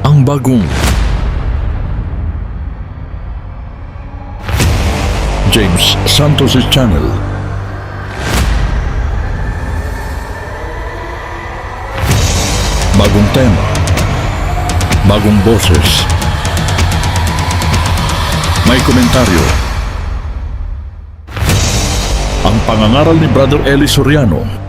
ang bagong James Santos' Channel. Bagong tema, bagong boses, may komentaryo. Ang pangangaral ni Brother Eli Soriano.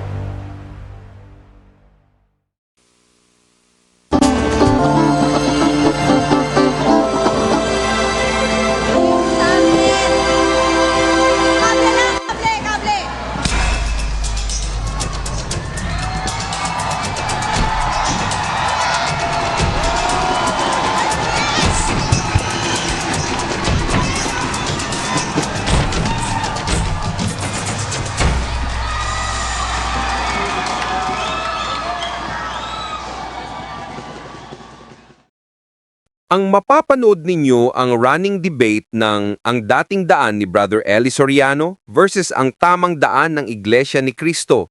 Ang mapapanood ninyo ang running debate ng ang dating daan ni Brother Eli Soriano versus ang tamang daan ng Iglesia ni Cristo.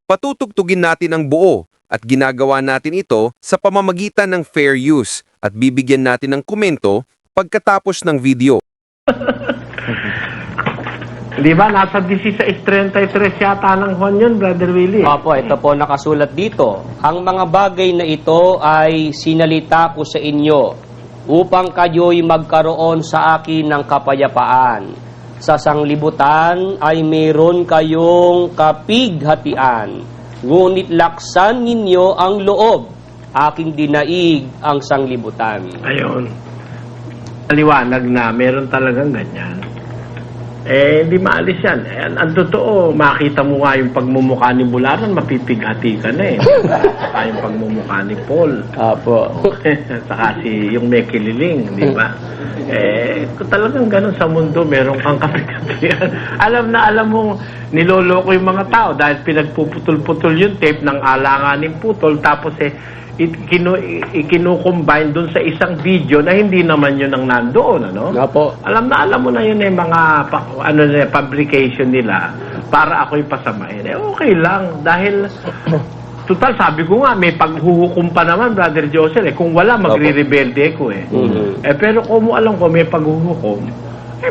Patutugtugin natin ang buo at ginagawa natin ito sa pamamagitan ng fair use at bibigyan natin ng komento pagkatapos ng video. Di ba? Nasa 16:33 yata ng Juan yun, Brother Willie. Opo, ito po nakasulat dito. Ang mga bagay na ito ay sinalita ko sa inyo upang kayo'y magkaroon sa akin ng kapayapaan. Sa sanglibutan ay mayroon kayong kapighatian. Ngunit laksan ninyo ang loob. Aking dinaig ang sanglibutan. Ayun. Liwanag na, meron talagang ganyan. Hindi maalis yan. Ang totoo, makita mo nga yung pagmumukha ni Bularan, mapipighati ka na eh. Saka yung pagmumukha ni Paul. Opo. Saka yung may kililing, di ba? Kung talagang ganun sa mundo, meron kang kapighatian. Alam na alam mo, niloloko yung mga tao dahil pinagpuputol-putol yung tape ng alanganing putol, tapos ikinukombine dun sa isang video na hindi naman yun ang nandoon, ano? Opo. Alam mo na yun yung mga publication nila para ako'y pasamain. Okay lang dahil total sabi ko nga may paghuhukom pa naman, Brother Josel, kung wala magre-rebelde ko pero kung mo alam ko may paghuhukom,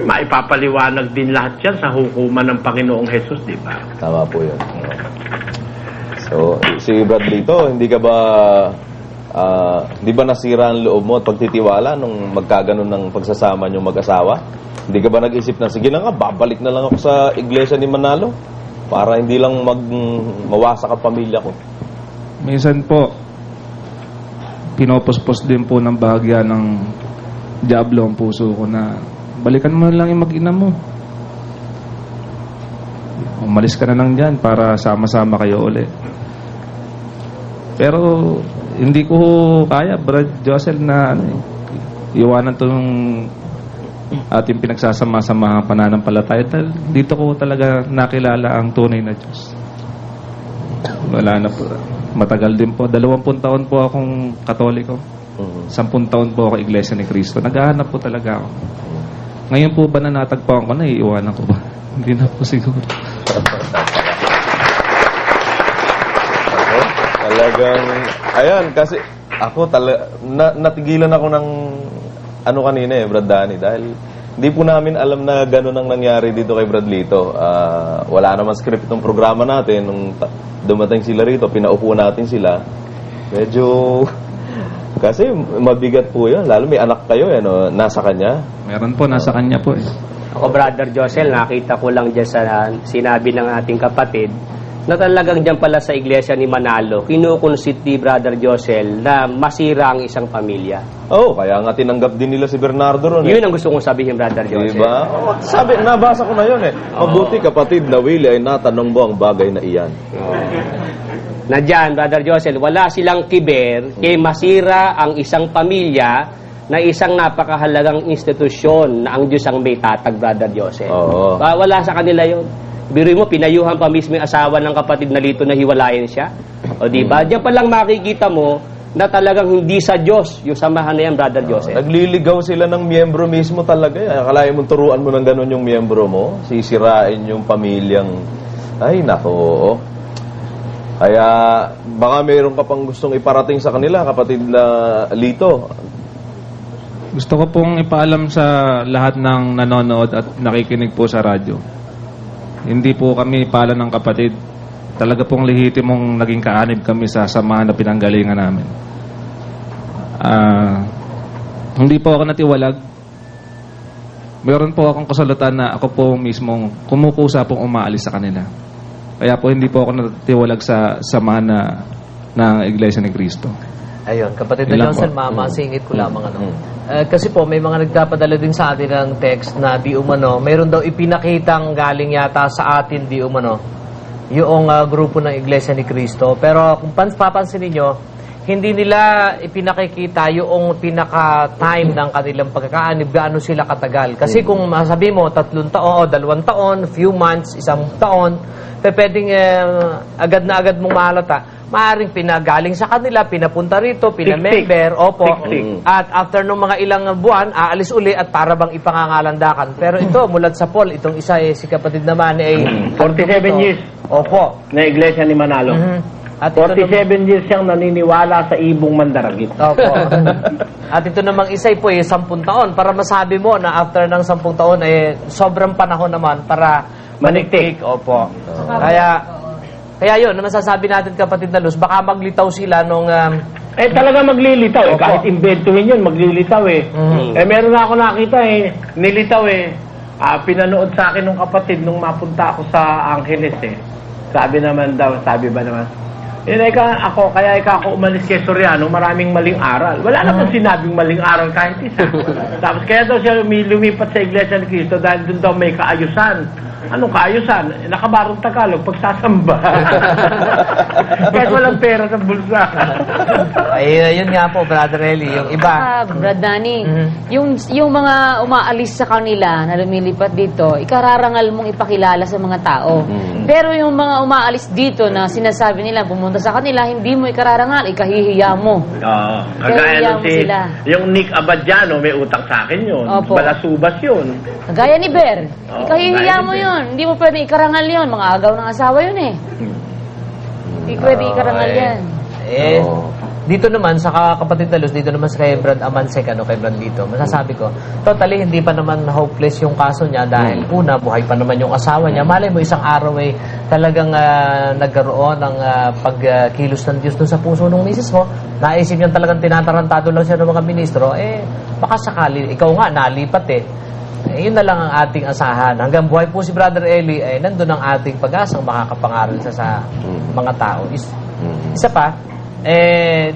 maipapaliwanag din lahat yan sa hukuman ng Panginoong Jesus, di ba? Tama po yun. So, si Brad Lito, hindi ka ba di ba nasira ang loob mo at pagtitiwala nung magkaganon ng pagsasama niyong mag-asawa? Hindi ka ba nag-isip na, sige na nga, babalik na lang ako sa iglesia ni Manalo para hindi lang mawasak ang pamilya ko? Minsan po, pinopospos din po ng bahagya ng Diablo ang puso ko na balikan mo lang yung mag-ina mo. Umalis ka na lang dyan para sama-sama kayo ulit. Pero hindi ko kaya, Brad Josel, na iwanan itong ating pinagsasama-sama pananampalataya. Dito ko talaga nakilala ang tunay na Diyos. Wala na po. Matagal din po. 20 taon po akong Katoliko. 10 taon po ako Iglesia ni Cristo. Naghahanap po talaga ako. Ngayon po ba na natagpuan ko na, iiwanan ko ba? Hindi na po siguro. Talagang, ayan, kasi ako natigilan ako ng ano kanina Brad Danny, dahil hindi po namin alam na gano'n ang nangyari dito kay Brad Lito. Wala naman script ng programa natin. Nung dumating sila rito, pinaupo natin sila. Medyo, kasi mabigat po yun. Lalo may anak kayo, nasa kanya. Meron po, nasa kanya po eh. Ako, Brother Josel, nakita ko lang dyan sa sinabi ng ating kapatid na talagang dyan pala sa iglesia ni Manalo, kinukonsit ni Brother Josel na masira ang isang pamilya. Kaya nga tinanggap din nila si Bernardo ron. Yun ang gusto kong sabihin, Brother Josel. Diba? Nabasa ko na yun Mabuti kapatid na Willie ay natanong mo ang bagay na iyan. Na dyan, Brother Josel, wala silang kiber kay masira ang isang pamilya na isang napakahalagang institusyon na ang Diyos ang may tatag, Brother Josel. Wala sa kanila yun. Biro mo, pinayuhan pa mismo yung asawa ng kapatid na Lito na hiwalayan siya. O diba? Diyan pa lang makikita mo na talagang hindi sa Diyos yung samahan na yan, Brother Joseph. Nagliligaw sila ng miyembro mismo talaga. Akalain mo turuan mo ng ganun yung miyembro mo, sisirain yung pamilyang, ay nako. Kaya baka mayroon ka pang gustong iparating sa kanila, kapatid na Lito. Gusto ko pong ipaalam sa lahat ng nanonood at nakikinig po sa radyo. Hindi po kami pala ng kapatid. Talaga pong lehitimong naging kaanib kami sa samahan na pinanggalingan namin. Hindi po ako natiwalag. Meron po akong kasulatan na ako po mismong kumukusa pong umaalis sa kanila. Kaya po hindi po ako natiwalag sa samahan ng Iglesia ni Cristo. Ayun, kapatid Yun na lang Johnson, po. masingit ko lamang kasi po, may mga nagpapadala din sa atin ng text na di umano, mayroon daw ipinakitang galing yata sa atin di umano, yung grupo ng Iglesia ni Cristo. Pero kung papansin niyo, hindi nila ipinakikita yung pinaka-time ng kanilang pagkakaanib, gaano sila katagal. Kasi kung masabi mo, 3 taon o 2 taon, few months, 1 taon, pwedeng agad na agad mong mahalata. Maaring pinagaling sa kanila, pinapunta rito, pinamember, opo. Tik-tik. At after nung mga ilang buwan, aalis uli at para bang ipangangalandakan. Pero ito, mulat sa Paul, itong isa si kapatid naman ay 47 years Opo. na iglesia ni Manalo. At ito 47 years siyang naniniwala sa ibong mandaragit. Opo. At ito namang isay po 10 taon para masabi mo na after ng 10 taon sobrang panahon naman para maniktik. Opo. Kaya yun, na masasabi natin kapatid na Luz, baka maglitaw sila nung Talaga maglilitaw Opo. Kahit imbentuhin yun, maglilitaw meron na ako nakita nilitaw pinanood sa akin ng kapatid nung mapunta ako sa Angeles Sabi ba naman, kaya ako umalis kay Soriano, maraming maling aral. Wala naman sinabing maling aral kahit isa. Tapos kaya daw siya lumipat sa Iglesia ni Cristo dahil doon daw may kaayusan. Anong kaayusan? Nakabarong Tagalog, pagsasamba. Kahit walang pera sa bulsa. yun nga po, Brother Eli, yung iba. Brad Danny, yung mga umaalis sa kanila na lumilipat dito, ikararangal mong ipakilala sa mga tao. Pero yung mga umaalis dito na sinasabi nila, pumunta sa kanila, hindi mo ikararangal, ikahihiya mo. Kagaya mo nun sila. yung Nick Abadiano, may utang sa akin yun. Opo. Balasubas yun. Gaya ni Ber, Oo, ikahihiya gaya mo ni Ber. yun. Hindi mo pwede ikarangal yun. Mga agaw ng asawa yun Hindi pwede ikarangal yan. Dito naman sa kapatid na Luz, dito naman sa kay Brad Amansek, kay Brad Lito, masasabi ko, totally hindi pa naman hopeless yung kaso niya dahil una, buhay pa naman yung asawa niya. Malay mo, isang araw talagang nagkaroon ng pagkilos ng Diyos dun sa puso ng misis mo. Naisip niya talagang tinatarantado lang siya ng mga ministro, baka sakali, ikaw nga, nalipat yun na lang ang ating asahan. Hanggang buhay po si Brother Eli, nandun ang ating pag-asang makakapangaral sa mga tao. Isa pa,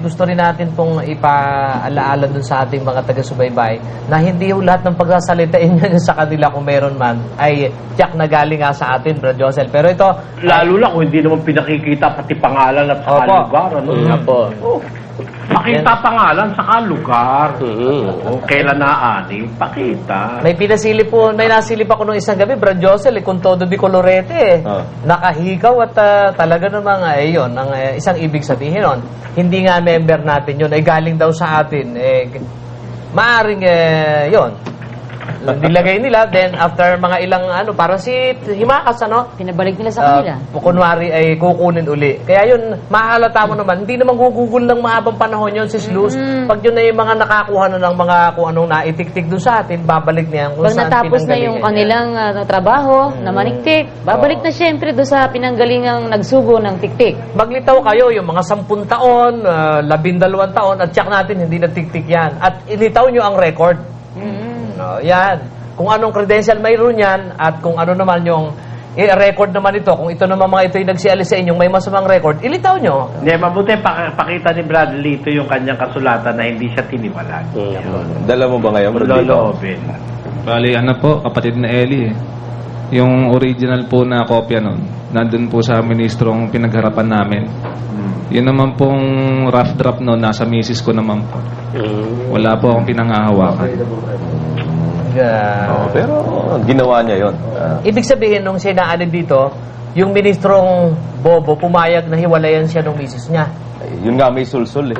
gusto rin natin pong ipaalaala dun sa ating mga taga-subaybay na hindi yung lahat ng pagsasalitain nyo sa kanila kung meron man ay tiyak na galing nga sa atin, Brad Josel. Pero ito, Lalo na kung hindi naman pinakikita pati pangalan at saka Opo. lugar. Pakita pangalan saka lugar. Kailan naani, pakita. may nasilip ako nung isang gabi, Brad Josel, kung todo di kolorete nakahigaw at talaga namang yun, ang isang ibig sabihin nun. Hindi nga member natin yun, galing daw sa atin. Maaring yun. Nilagay nila, then after mga ilang parang si Himakas, Pinabalik nila sa kanila. kunwari ay kukunin uli. Kaya yun, mahalata mo naman, hindi naman gugugol ng mahabang panahon yun, sis Luz. Pag yun na yung mga nakakuha na ng mga kung anong naitiktik doon sa atin, babalik niya kung Pag saan natapos na pinanggalingan yung niya. kanilang trabaho na maniktik, babalik na siyempre doon sa pinanggalingang nagsugo ng tiktik. Maglitaw kayo yung mga 10 taon, 12 taon, at tiyak natin hindi natiktik yan. At ilitaw nyo ang record. Yan. Kung anong credential mayroon yan, at kung ano naman yung record naman ito, kung ito naman mga ito yung nagsialis sa inyong may masamang record, ilitaw nyo. Hindi, mabuti pakita ni Bradley ito yung kanyang kasulatan na hindi siya tiniwalag. Dala mo ba ngayon, Brad Lito? Loloobin. Bali, po, kapatid na Eli Yung original po na kopya nun, nandun po sa ministrong pinagharapan namin. Yun naman pong rough draft nun, nasa misis ko naman po. Wala po akong pinangahawakan. Pero ginawa niya yun. Ibig sabihin, nung siya naalid dito, yung ministrong Bobo, pumayag na hiwalayan siya ng misis niya. Yun nga, may sulsul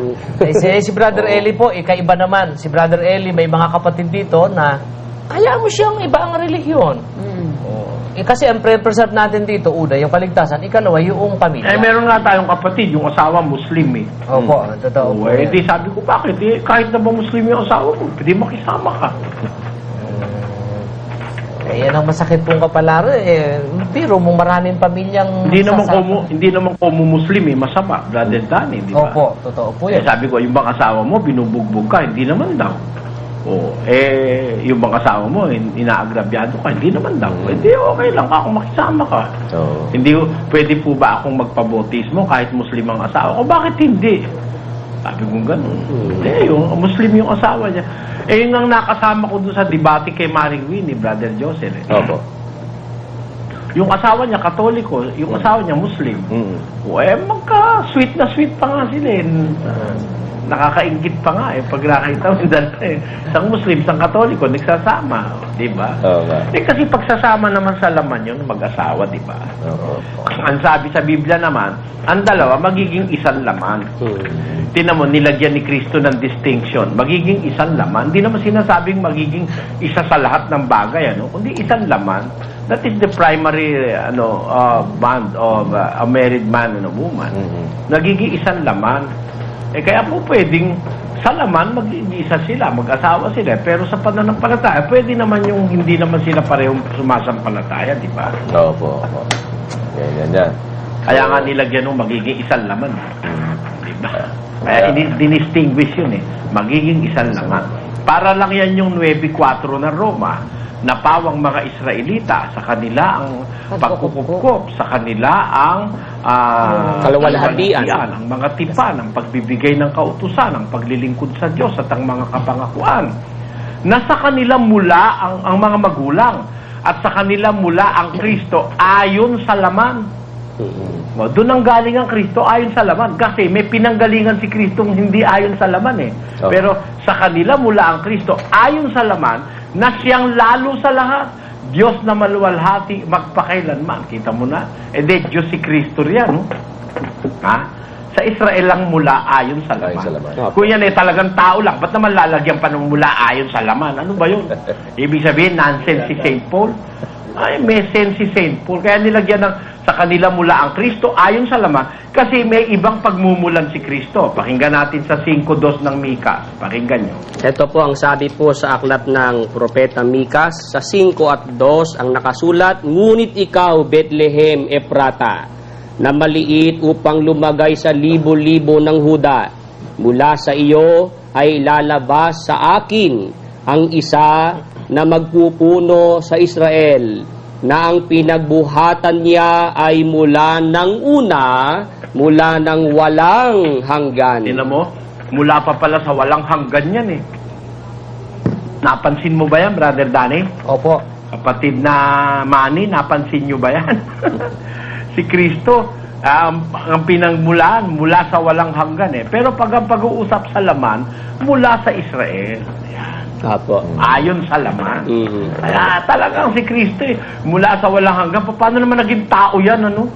Si Brother Eli po, ikaiba naman. Si Brother Eli, may mga kapatid dito na kaya mo siyang iba ang relihiyon. Kasi ang preserve natin dito, una, yung kaligtasan, ikalawa, yung pamilya. Meron nga tayong kapatid, yung asawa Muslim eh. Opo, totoo po. Di sabi ko, bakit? Kahit na ba Muslim yung asawa mo, pwede makisama ka. Yan ang masakit pong kapalaran. Biro mo maraming pamilyang Hindi naman ko Muslim eh, masama. Brother Danny, di ba? Opo, totoo po yan. Sabi ko, yung bang asawa mo, binubugbog ka, hindi naman daw. Yung bang asawa mo, inaagrabyado ka, hindi naman daw. Hindi, okay lang ako, makisama ka. Hindi, pwede po ba akong magpabotismo kahit Muslim ang asawa ko? Bakit hindi? Sabi ko gano'n. Yung Muslim yung asawa niya. Yun ang nakasama ko doon sa debate kay Maring Winnie, Brother Joseph. Opo. Yung asawa niya, Katoliko, yung asawa niya, Muslim. Magka-sweet na sweet pa nga sila eh. Nakakaingit pa nga eh. Pag nakita mo, isang Muslim, isang Katoliko, nagsasama. Di ba? Kasi pagsasama naman sa laman yun, mag-asawa, di ba? Ang sabi sa Biblia naman, ang dalawa, magiging isang laman. Tinan mo, nilagyan ni Kristo ng distinction. Magiging isang laman. Hindi naman sinasabing magiging isa sa lahat ng bagay, kundi isang laman. That is the primary bond of a married man and a woman. Nagiging isang laman. Kaya po pwedeng sa laman mag-iisa sila, mag-asawa sila. Pero sa pananampalataya, pwede naman yung hindi naman sila parehong sumasampalataya, di ba? Opo. Yan. Kaya nga nilagyan ng magiging isang laman. Di ba? Kaya dinistinguish yun eh. Magiging isang laman. Para lang yan yung 9:4 ng Roma, na pawang mga Israelita, sa kanila ang pagkukupkop, sa kanila ang kalawalhatian, ang mga tipan, ang pagbibigay ng kautusan, ang paglilingkod sa Diyos at ang mga kapangakuan. Nasa kanila mula ang mga magulang at sa kanila mula ang Kristo ayon sa laman. Doon ang galing ang Kristo ayon sa laman kasi may pinanggalingan si Kristong hindi ayon sa laman eh. Pero sa kanila mula ang Kristo ayon sa laman na siyang lalo sa lahat, Diyos na maluwalhati magpakailanman. Kita mo na? Diyos si Kristo riyan. Sa Israel lang mula ayon sa laman. Kung yan talagang tao lang, ba't naman lalagyan pa ng mula ayon sa laman? Ano ba yun? Ibig sabihin, nonsense si St. Paul? May sense si St. Paul. Kaya nilagyan ng sa kanila mula ang Kristo ayon sa laman kasi may ibang pagmumulan si Kristo. Pakinggan natin sa 5:2 ng Mika. Pakinggan nyo. Ito po ang sabi po sa aklat ng Propeta Mikas, sa 5:2 ang nakasulat, "Ngunit ikaw, Bethlehem Ephrata, na maliit upang lumagay sa libo-libo ng Huda, mula sa iyo ay lalabas sa akin ang isa na magpupuno sa Israel, na ang pinagbuhatan niya ay mula ng una, mula ng walang hanggan." Tingnan mo, mula pa pala sa walang hanggan yan eh. Napansin mo ba yan, Brother Danny? Opo. Kapatid na Manny, napansin nyo ba yan? Si Kristo, ang pinagmulaan mula sa walang hanggan eh. Pero pag ang pag-uusap sa laman, mula sa Israel. Yan. Apo. Ayon sa laman. Kaya talagang si Kristo eh, mula sa walang hanggan. Paano naman naging tao yan, ano?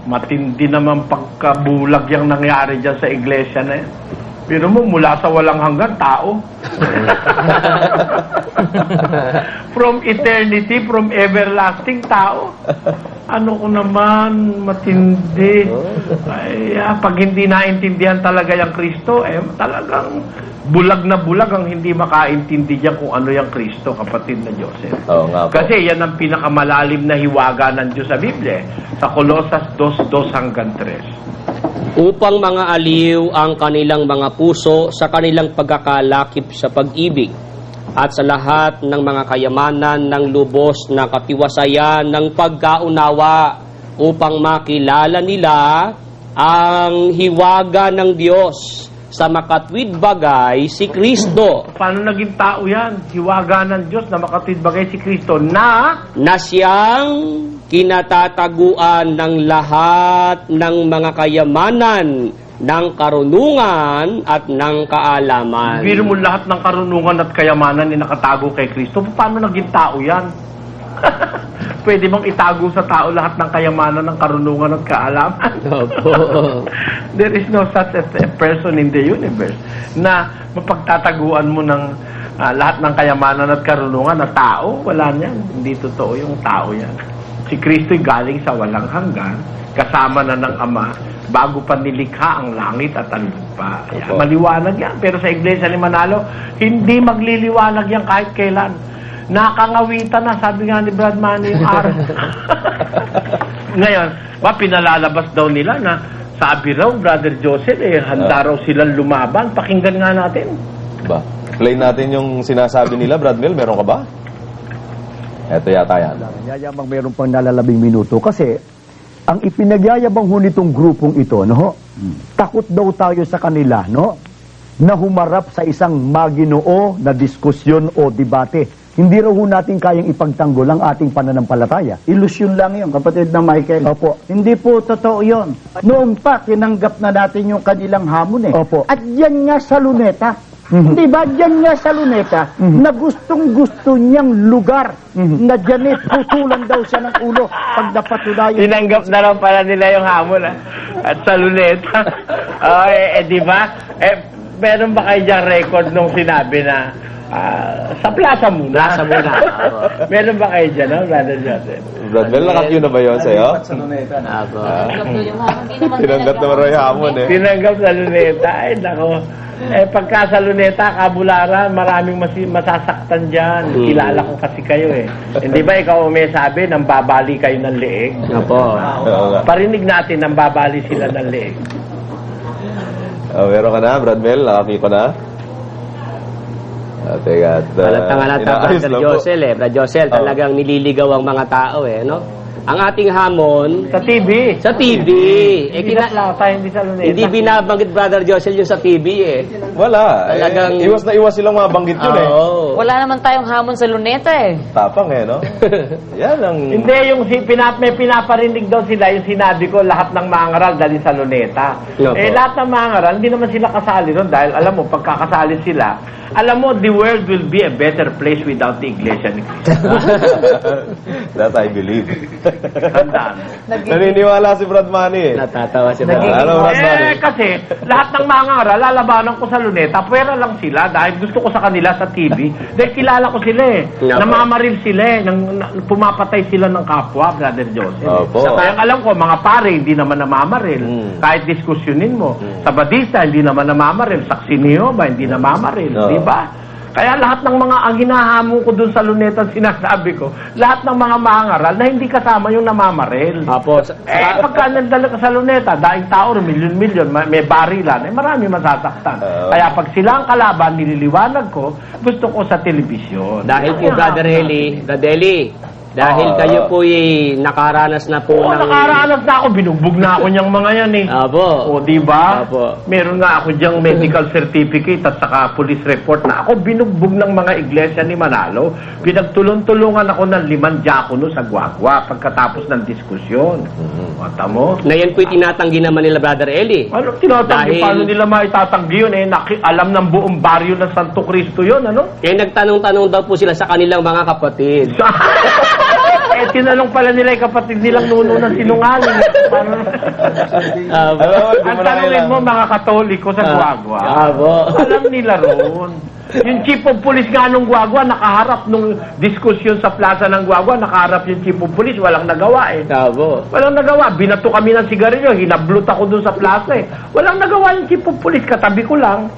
Matindi naman pagkabulag yung nangyari dyan sa iglesia na yan. Pero mo, mula sa walang hanggan, tao. From eternity, from everlasting, tao. Ano ko naman, matindi. Ay, pag hindi naintindihan talaga yung Kristo, talagang bulag na bulag ang hindi makaintindi diyan kung ano yung Kristo, kapatid na Joseph. Nga po. Kasi yan ang pinakamalalim na hiwaga ng Diyos sa Biblia. Sa Colosas 2:2-3. Upang mga aliw ang kanilang mga puso sa kanilang pagkakalakip sa pag-ibig at sa lahat ng mga kayamanan ng lubos na katiwasayan ng pagkaunawa, upang makilala nila ang hiwaga ng Diyos sa makatwid bagay si Kristo. Paano naging tao yan? Hiwaga ng Diyos na makatwid bagay si Kristo na siyang kinatataguan ng lahat ng mga kayamanan, ng karunungan at ng kaalaman. Biro mo lahat ng karunungan at kayamanan ni nakatago kay Kristo. Paano naging tao yan? Pwede bang itago sa tao lahat ng kayamanan, ng karunungan at kaalaman? Opo. There is no such a person in the universe na mapagtataguan mo ng lahat ng kayamanan at karunungan na tao, wala niyan. Hindi totoo yung tao yan. Si Kristo'y galing sa walang hanggan, kasama na ng Ama, bago pa nilikha ang langit at ang lupa. Yan, maliwanag yan. Pero sa Iglesia ni Manalo, hindi magliliwanag yan kahit kailan. Nakangawitan na, sabi nga ni Brad Manny yung araw. Ngayon, pinalalabas daw nila na sabi raw, Brother Joseph, handa raw silang lumaban. Pakinggan nga natin. Ba? Play natin yung sinasabi nila, Brad Mel. Meron ka ba? Eto yata yan. Yayabang meron pang nalalabing minuto kasi ang ipinagyayabang ho nitong grupong ito, no? Takot daw tayo sa kanila, no? Na humarap sa isang maginoo na diskusyon o debate. Hindi raw ho natin kayang ipagtanggol ang ating pananampalataya. Ilusyon lang yun, kapatid na Michael. Opo. Hindi po totoo yun. Noon pa, tinanggap na natin yung kanilang hamon eh. Opo. At yan nga sa Luneta. Di ba? Yan nga sa Luneta na gustong-gusto niyang lugar na dyan putulan daw siya ng ulo pag napatunayan. Tinanggap na lang pala nila yung hamon, at sa luneta. Di ba? Meron ba kayo dyan record nung sinabi na sa plaza muna? Plaza muna. Meron ba kayo dyan, no, Brother Joseph? Brad Mel, nakakyu na ba yun sa'yo? Ako. Tinanggap naman rin hamon eh. Tinanggap sa luneta. Ay, nako. Pagka sa luneta, Kabularan, maraming masasaktan dyan. Kilala ko kasi kayo eh. Hindi ba ikaw may sabi nang babali kayo ng leeg? Opo. Parinig natin nang babali sila ng leeg. Meron ka na, Brad Mel? Nakakyu ka na? Teka, Halata Brother Josel Brother Josel, talagang nililigaw ang mga tao no? Ang ating hamon Sa TV. sa TV. Hindi na plaza, hindi sa luneta. Hindi binabanggit Brother Josel yung sa TV Wala. Talagang- Iwas na iwas silang mabanggit yun eh. Oo. Wala naman tayong hamon sa luneta eh. Tapang eh, no? Yan ang... Hindi, yung may pinaparinig daw sila, yung sinabi ko, lahat ng mangaral dali sa luneta. Opo. Lahat ng mangaral, hindi naman sila kasali ron dahil alam mo, pagkakasali sila, alam mo, the world will be a better place without the Iglesia ni Cristo. That I believe. Tandaan. Naniniwala si Brad Manny eh. Natatawa si Nagiging- Brother. Ano, Brad Manny? kasi lahat ng mga aral, lalabanan ko sa luneta, pwera lang sila dahil gusto ko sa kanila sa TV. Dahil kilala ko sila eh. Nga po. Namamaril sila eh. Pumapatay sila ng kapwa, Brother Joseph. Opo. Kaya alam ko, mga pare, hindi naman namamaril. Kahit diskusyonin mo. Sa Badista, hindi naman namamaril. Sa Xinioba, hindi namamaril. Oo. Di ba? Kaya lahat ng mga, ang hinahamon ko dun sa luneta, sinasabi ko, lahat ng mga mangaral na hindi kasama yung namamaril. Apo. Pagka nandala ka sa luneta, daing tao, milyon-milyon, may barilan, marami masasaktan. Kaya pag sila ang kalaban, nililiwanag ko, gusto ko sa telebisyon. Dahil po Brother Eli, dahil kayo po nakaranas na po Oo, nakaranas na ako, binugbog na ako niyang mga yan eh. Apo. O, di ba? Opo. Meron nga ako diyang medical certificate at saka police report na ako binugbog ng mga iglesia ni Manalo. Pinagtulong-tulungan ako ng 5 diakono sa Guagua pagkatapos ng diskusyon. Mata mo? Na yan po'y tinatanggi naman nila Brother Eli. Ano tinatanggi? Dahil- Paano nila maitatanggi yun? Alam ng buong baryo ng Santo Cristo yun, ano? Kaya nagtanong-tanong daw po sila sa kanilang mga kapatid. Tinanong pala nila yung kapatid nilang nuno ng sinungaling. Alam mo, di Ang mo na tanongin kailangan. mo, mga Katoliko sa Guagua. Apo. Alam nila roon. Yung chief of police nga nung Guagua, nakaharap nung diskusyon sa plaza ng Guagua, nakaharap yung chief of police, walang nagawa eh. Apo. Walang nagawa. Binato kami ng sigarilyo, hinablot ako dun sa plaza eh. Walang nagawa yung chief of police, katabi ko lang.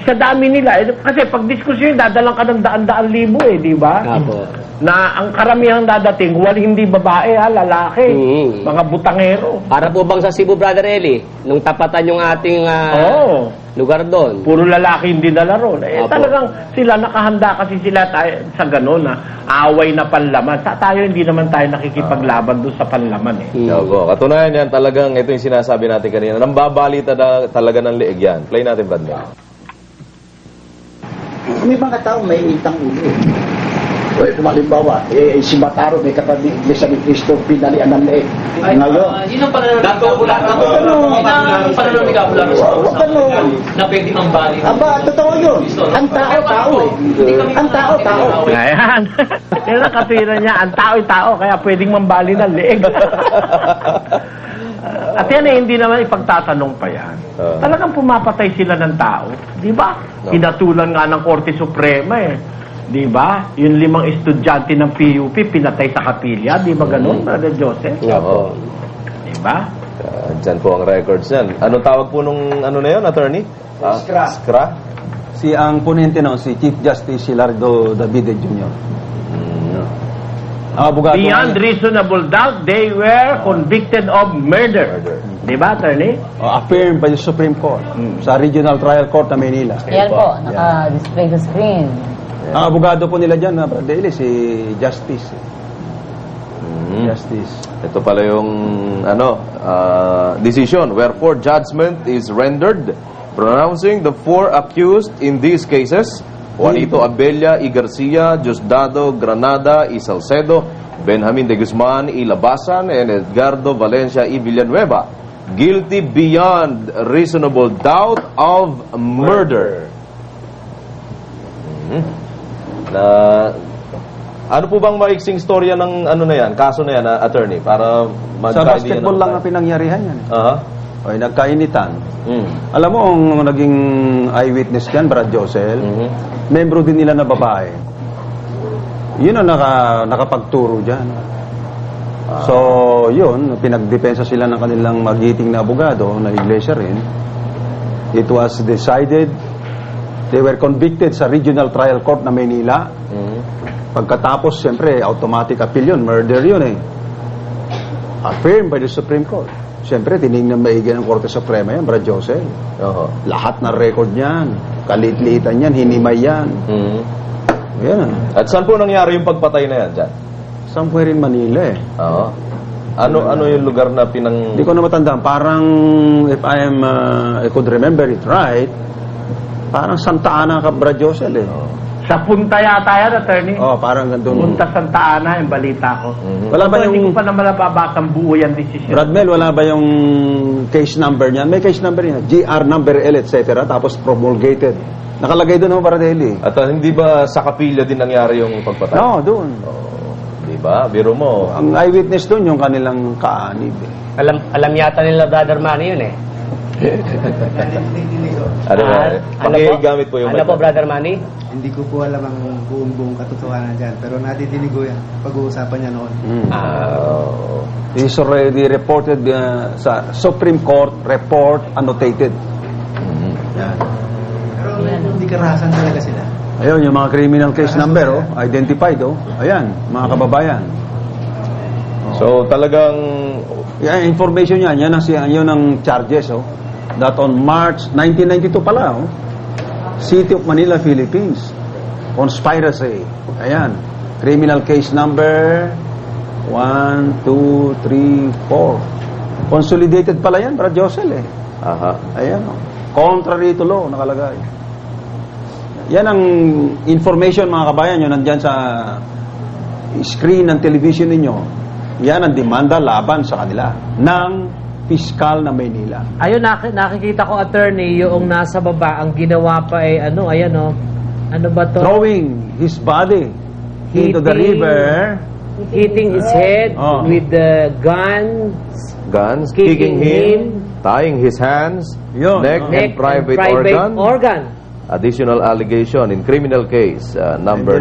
Sa dami nila. Kasi pag diskusyon, dadalang ka ng daan-daan libo eh, di ba? Apo. Na ang karamihang dadating, hindi babae lalaki. Mga butangero. Para po bang sa Cebu, Brother Eli, nung tapatan yung ating Oo. lugar doon? Puro lalaki hindi nalaro. Apo. Talagang sila nakahanda kasi sila tayo, sa gano'n na away na panlaman. Tayo hindi naman tayo nakikipaglaban doon sa panlaman eh. Opo. Katunayan yan, talagang ito yung sinasabi natin kanina. Nambabalita na talaga ng leeg yan. Play natin, Brad Mel. May mga tao may itang ulo eh. Kung halimbawa, si Mataro may katabi Iglesia ni Cristo, pinalian ng leeg. Ngayon, Yun ang pananaw ni Kabularan. Yun ang pananaw ni Kabularan huwag ganun. na pwede mambali. Aba, totoo yun. Ang tao eh. Ang tao. Ayan. Yan ang katwiran niya. Ang tao-tao, kaya pwedeng mambali ng leeg. At yan hindi naman ipagtatanong pa yan. Talagang pumapatay sila ng tao. Di ba? Hinatulan nga ng Korte Suprema Di ba? Yung 5 estudyante ng PUP pinatay sa kapilya. Di ba ganun, Brother Joseph? Oo. Di ba? Dyan po ang records yan. Anong tawag po nung ano na yun, attorney? Skra. Si ang ponente noon, si Chief Justice Silardo Davide Jr. Ang abogado Beyond reasonable doubt, they were convicted of murder. Di ba, attorney? affirmed by the Supreme Court sa Regional Trial Court na Manila. Yan po, naka-display sa screen. Ang abogado po nila dyan, Brother Eli, si Justice. Justice. Ito pala yung decision. Wherefore judgment is rendered pronouncing the 4 accused in these cases: Juanito Abella, I. Garcia, Diosdado Granada, I. Salcedo, Benjamin de Guzman, I. Labasan, and Edgardo Valencia, I. Villanueva, guilty beyond reasonable doubt of murder. Ano po bang maiksing storya ng kaso na yan, attorney, para Sa basketball lang ang pinangyarihan yan. Okay, nagkainitan. Alam mo, ang naging eyewitness dyan, Brad Josel, membro din nila na babae. Yun ang nakapagturo dyan. So, yun, pinagdepensa sila ng kanilang magiting na abogado, na iglesia rin. It was decided, they were convicted sa Regional Trial Court na Manila. Pagkatapos, siyempre, automatic appeal yun, murder yun affirmed by the Supreme Court. Siyempre, tinignan maigi ng Korte Suprema yan, Brad Joseph. Lahat ng record niyan, kalit-liitan yan, hinimay yan. Yan. At saan po nangyari yung pagpatay na yan dyan? Somewhere in Manila Ano yung lugar na Hindi ko na matandaan. Parang, if I could remember it right, parang Santa Ana ka, Brad Joseph Sa punta yata yan, attorney. Parang gandun. Punta Santa Ana, yung balita ko. Wala ba Hindi yung... ko pa naman nababasang buo yan decision. Brad Mel, wala ba yung case number niyan? May case number niya. GR number L, etc. Tapos promulgated. Nakalagay doon, Brad Eli. At hindi ba sa kapilya din nangyari yung pagpatay? No, doon. Di ba? Biro mo. Ang eyewitness doon, yung kanilang kaanib. Alam yata nila, Brother Manny, yun Pakigamit po yung Ano po, Brother Manny? Hindi ko po alam ang buong katotohanan dyan. Pero nadidinig ko yan. Pag-uusapan niya noon. This is already reported sa Supreme Court report annotated. Yan. Pero hindi karahasan talaga sila. Ayun, yung mga criminal case number, identified, Ayan, mga kababayan. So, talagang... Yan, information yan. Yan ang charges, That on March 1992 pala, City of Manila, Philippines. Conspiracy. Ayan. Criminal case number 1, 2, 3, 4. Consolidated pala yan, Brad Josel, Ayan, contrary to law, nakalagay. Yan ang information, mga kabayan, yun nandyan sa screen ng television ninyo. Yan ang demanda laban sa kanila ng piskal na Maynila. Ayun, nakikita ko, attorney, yung nasa baba, ang ginawa pa ano ba to? Throwing his body into the river. Hitting his head with the Guns, kicking him, tying his hands, neck and private organ. Additional allegation in criminal case number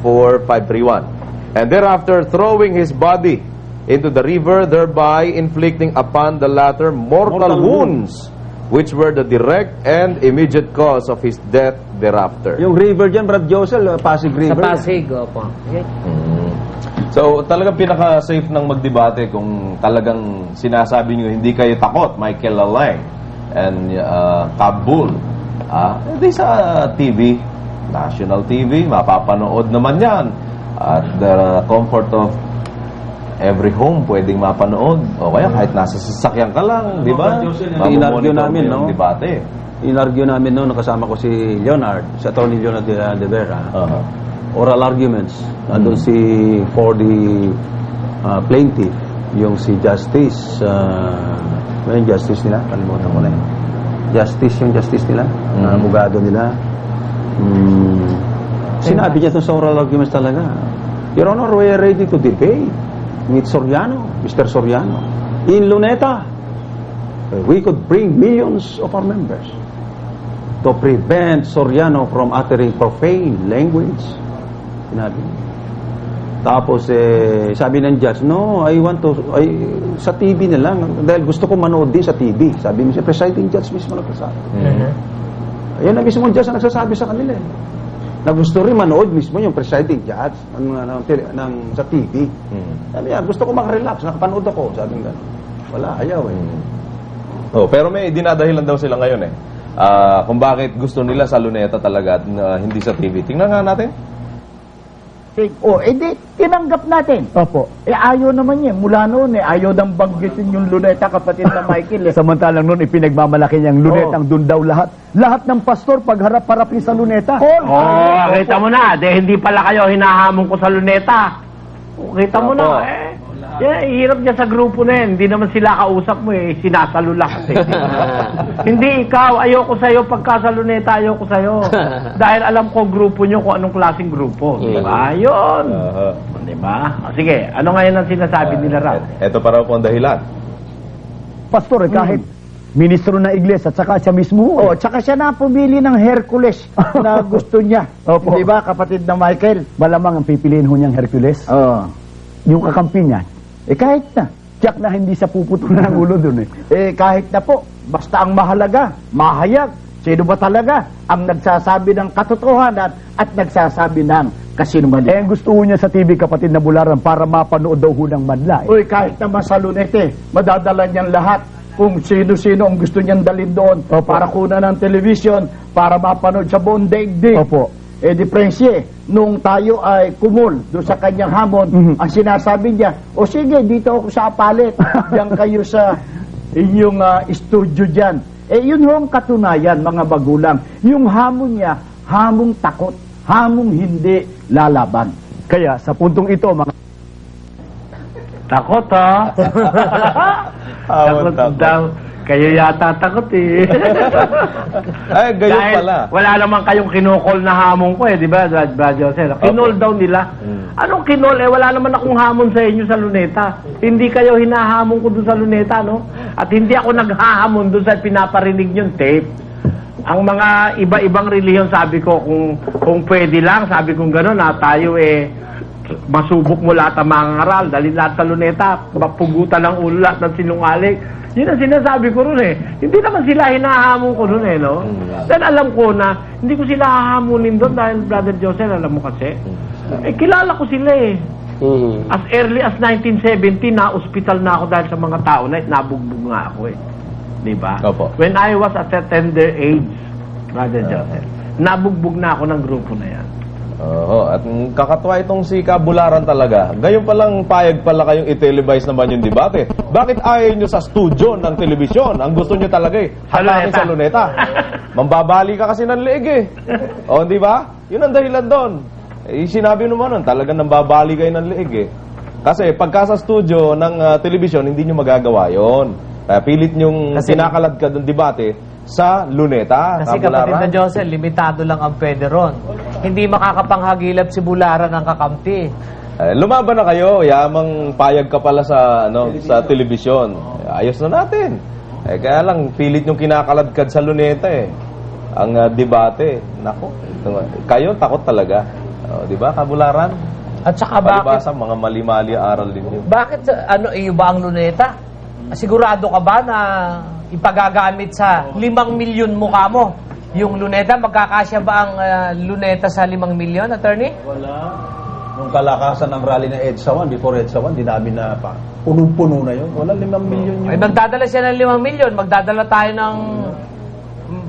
92104-531. And thereafter throwing his body into the river, thereby inflicting upon the latter mortal wounds, which were the direct and immediate cause of his death thereafter. Yung river dyan, Brad Josel, Pasig River. Sa Pasig, opo. So, talagang pinaka-safe ng magdebate kung talagang sinasabi nyo hindi kayo takot, Michael Lalay and Kabul. Hindi sa TV, national TV, mapapanood naman yan. At the comfort of every home, pwedeng mapanood. O kaya kahit nasa sasakyan ka lang, di ba? Inargue namin, yung debate. Inargue namin noon, nakasama ko si Leonard, si Atty. Leonard de Vera. Oral arguments. Nandun for the plaintiff, yung si Justice, yung Justice nila, kalimutan ko na yun. Yung Justice nila, abogado nila. Sinabi niya sa oral arguments talaga, Your Honor, we are ready to debate with Soriano, Mr. Soriano. in Luneta, we could bring millions of our members to prevent Soriano from uttering profane language. Sinabi. Tapos, sabi ng judge, no, sa TV na lang. Dahil gusto ko manood din sa TV. Sabi mo siya, presiding judge mismo nagsasabi. Ayan na mismo judge na nagsasabi sa kanila. Na gusto rin manood mismo yung presiding judge sa TV. Sabi yan, gusto ko makarelax, nakapanood ako. Sabi nga, wala, ayaw Oh, pero may dinadahilan daw sila ngayon kung bakit gusto nila sa Luneta talaga at hindi sa TV. Tingnan nga natin. Edi, tinanggap natin. Opo. Ayaw naman niya. Mula noon, ayaw nang banggitin yung Luneta, kapatid na Michael. Samantalang noon, ipinagmamalaki niyang lunetang doon daw lahat. Lahat ng pastor, pagharap-harapin sa luneta. Kita mo na. Hindi pala kayo hinahamon ko sa Luneta. Kita mo na. Hirap niya sa grupo na yan. Hindi naman sila kausap mo sinasalo lahat Hindi ikaw, ayoko sa'yo pagka sa Luneta, ayoko sa'yo. Dahil alam ko grupo nyo kung anong klaseng grupo. Diba? Yun. Diba? Sige, ano ngayon ang sinasabi nila raw? Ito para po ang dahilan. Pastor, kahit ministro na iglesia at saka siya mismo. Tsaka siya na pumili ng Hercules na gusto niya. Opo. Diba, kapatid na Michael? Malamang ang pipiliin ho niyang Hercules. Yung kakampi niya, kahit na, tiyak na hindi siya puputulan ng ulo dun kahit na po, basta ang mahalaga, mahayag, sino ba talaga ang nagsasabi ng katotohanan at nagsasabi ng kasinungalingan. Ang gusto ho niya sa TV, kapatid na Bularan, para mapanood daw ho ng madla. Kahit naman sa Lunete, madadala niyan lahat kung sino-sino ang gusto niyang dalhin doon para kunan ng television, para mapanood sa buong daigdig. Opo. Di Prensie, nung tayo ay kumul doon sa kanyang hamon, ang sinasabi niya, sige, dito ako sa Apalit, diyan kayo sa inyong studio dyan. Yun ho ang katunayan, mga magulang. Yung hamon niya, hamong takot, hamong hindi lalaban. Kaya, sa puntong ito, mga Takot takot daw. Kayo yata takot Ay, gayon Dahil pala. wala naman kayong kinukol na hamon ko di ba, Brad Joseph? Kinol daw nila. Anong kinol? Wala naman akong hamon sa inyo sa Luneta. Hindi kayo hinahamon ko doon sa Luneta, no? At hindi ako naghahamon doon sa pinaparinig yung tape. Ang mga iba-ibang relihiyon, sabi ko, kung pwede lang, sabi kong gano'n, tayo masubok mo lahat ang mga ngaral, dahil lahat sa Luneta, mapugutan ng ulo, lahat ng sinungaling. Yun ang sinasabi ko ron Hindi naman sila hinahamon ko ron no? Dahil alam ko na, hindi ko sila hahamunin doon dahil, Brother Joseph, alam mo kasi, kilala ko sila As early as 1970, na-hospital na ako dahil sa mga tao na nabugbog nga ako Diba? Opo. When I was at a tender age, Brother Joseph, nabugbog na ako ng grupo na yan. At kakatuwa itong si Kabularan talaga. Ngayon palang payag pala kayong i-televise naman yung debate. Bakit ayaw nyo sa studio ng telebisyon? Ang gusto nyo talaga hatakin sa Luneta. Mambabali ka kasi ng leeg di ba? Yun ang dahilan doon. Sinabi naman nun, talagang nambabali kayo ng leeg Kasi pagka sa studio ng telebisyon, hindi nyo magagawa yon. Kaya pilit nyong sinakalad ka ng debate sa Luneta. Kasi kapatid na Joseph, limitado lang ang pwede ron. Hindi makakapanghagilap si Bularan ng kakampi. Lumaban na kayo, yamang payag ka pala sa sa telebisyon. Ayos na natin. Kaya lang, pilit yung kinakaladkad sa Luneta ang debate. Nako, kayo takot talaga. Di ba, Kabularan? At saka bakit? Palibasa, mga mali-mali aral din yun. Bakit, iyo ba ang Luneta? Sigurado ka ba na ipagagamit sa 5 milyon mukha mo? Yung Luneta, magkakasya ba ang Luneta sa 5 milyon, attorney? Wala. Nung kalakasan ng rally ng EDSA 1, before EDSA 1, di namin na pa. Punong-puno na yun. Wala 5 milyon yun. Ay, magdadala siya ng 5 milyon. Magdadala tayo ng...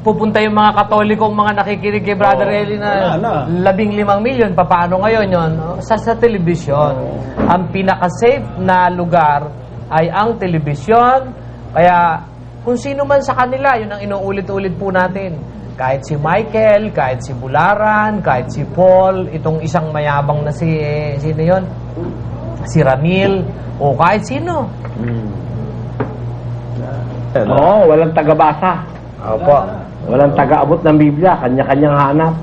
Pupunta yung mga Katolikong mga nakikinig kay Brother Eli na 15 milyon. Paano ngayon yun? Sa telebisyon. Ang pinaka-safe na lugar ay ang telebisyon. Kaya kung sino man sa kanila, yun ang inuulit-ulit po natin. Kahit si Michael, kahit si Bularan, kahit si Paul, itong isang mayabang na sino yun? Si Ramil, o kahit sino. Walang tagabasa. Opo. Walang taga-abot ng Biblia, kanya-kanyang hanap.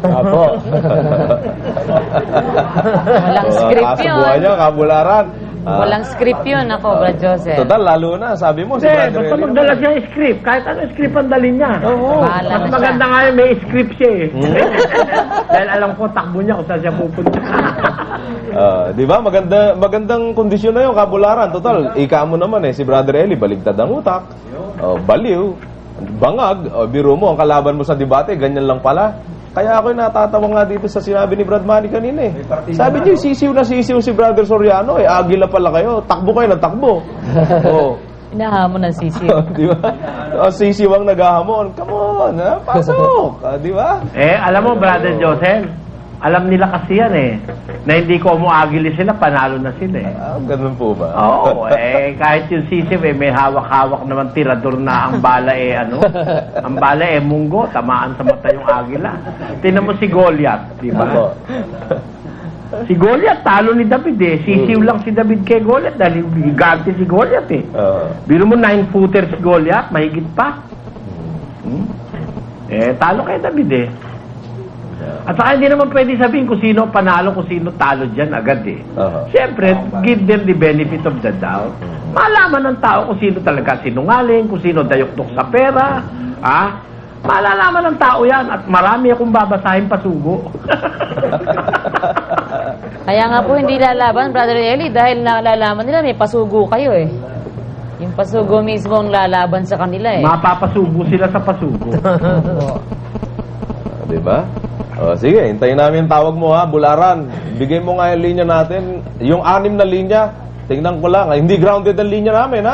Walang script yun. Kasabuhan nyo, Kabularan. Walang script yun ako, Brad Joseph. Total, lalo na, sabi mo, si Hindi, Brother basta Eli magdala naman. siya ng script. Kahit ano script ang dali niya. Oo. Bahala Mas na maganda siya. nga yun, may script siya eh. Dahil alam ko, takbo niya kung saan siya pupunta. Di ba? Magandang kondisyon na yung kabularan. Total, ika mo naman si Brother Eli, baligtad ang utak. Baliw, bangag, biro mo, ang kalaban mo sa debate, ganyan lang pala. Kaya ako'y natatawa nga dito sa sinabi ni Brad Manny kanina eh. Sabi niyo, sisiw na sisiw si Brother Soriano, agila pala kayo, takbo kayo ng takbo. Oh. Inahamon ng sisiw. Di ba? Sisiw ang naghahamon. Come on, pasok. Di ba? Alam mo, Brother Joseph, alam nila kasi yan na hindi ko umuagili sila, panalo na sila Ganun po ba? Oo, kahit yung sisiw may hawak-hawak naman tirador na ang bala ang bala munggo, tamaan sa mata yung agila. Tingnan mo si Goliath, di ba? Si Goliath, talo ni David sisiw lang si David kay Goliath dahil gigante si Goliath Biro mo 9-footer si Goliath, mahigit pa. Talo kay David At saka hindi naman pwede sabihin kung sino panalo, kung sino talo dyan agad Siyempre, give them the benefit of the doubt. Malaman ng tao kung sino talaga sinungaling, kung sino dayok-dok sa pera. Malalaman ng tao yan at marami akong babasahin pasugo. Kaya nga po hindi lalaban, Brother Eli, dahil nalalaman nila may pasugo kayo Yung pasugo mismo ang lalaban sa kanila Mapapasugo sila sa pasugo. Di ba? Sige, hintayin namin yung tawag mo Bularan. Bigay mo nga yung linya natin. Yung 6 na linya, tingnan ko lang. Hindi grounded ang linya namin,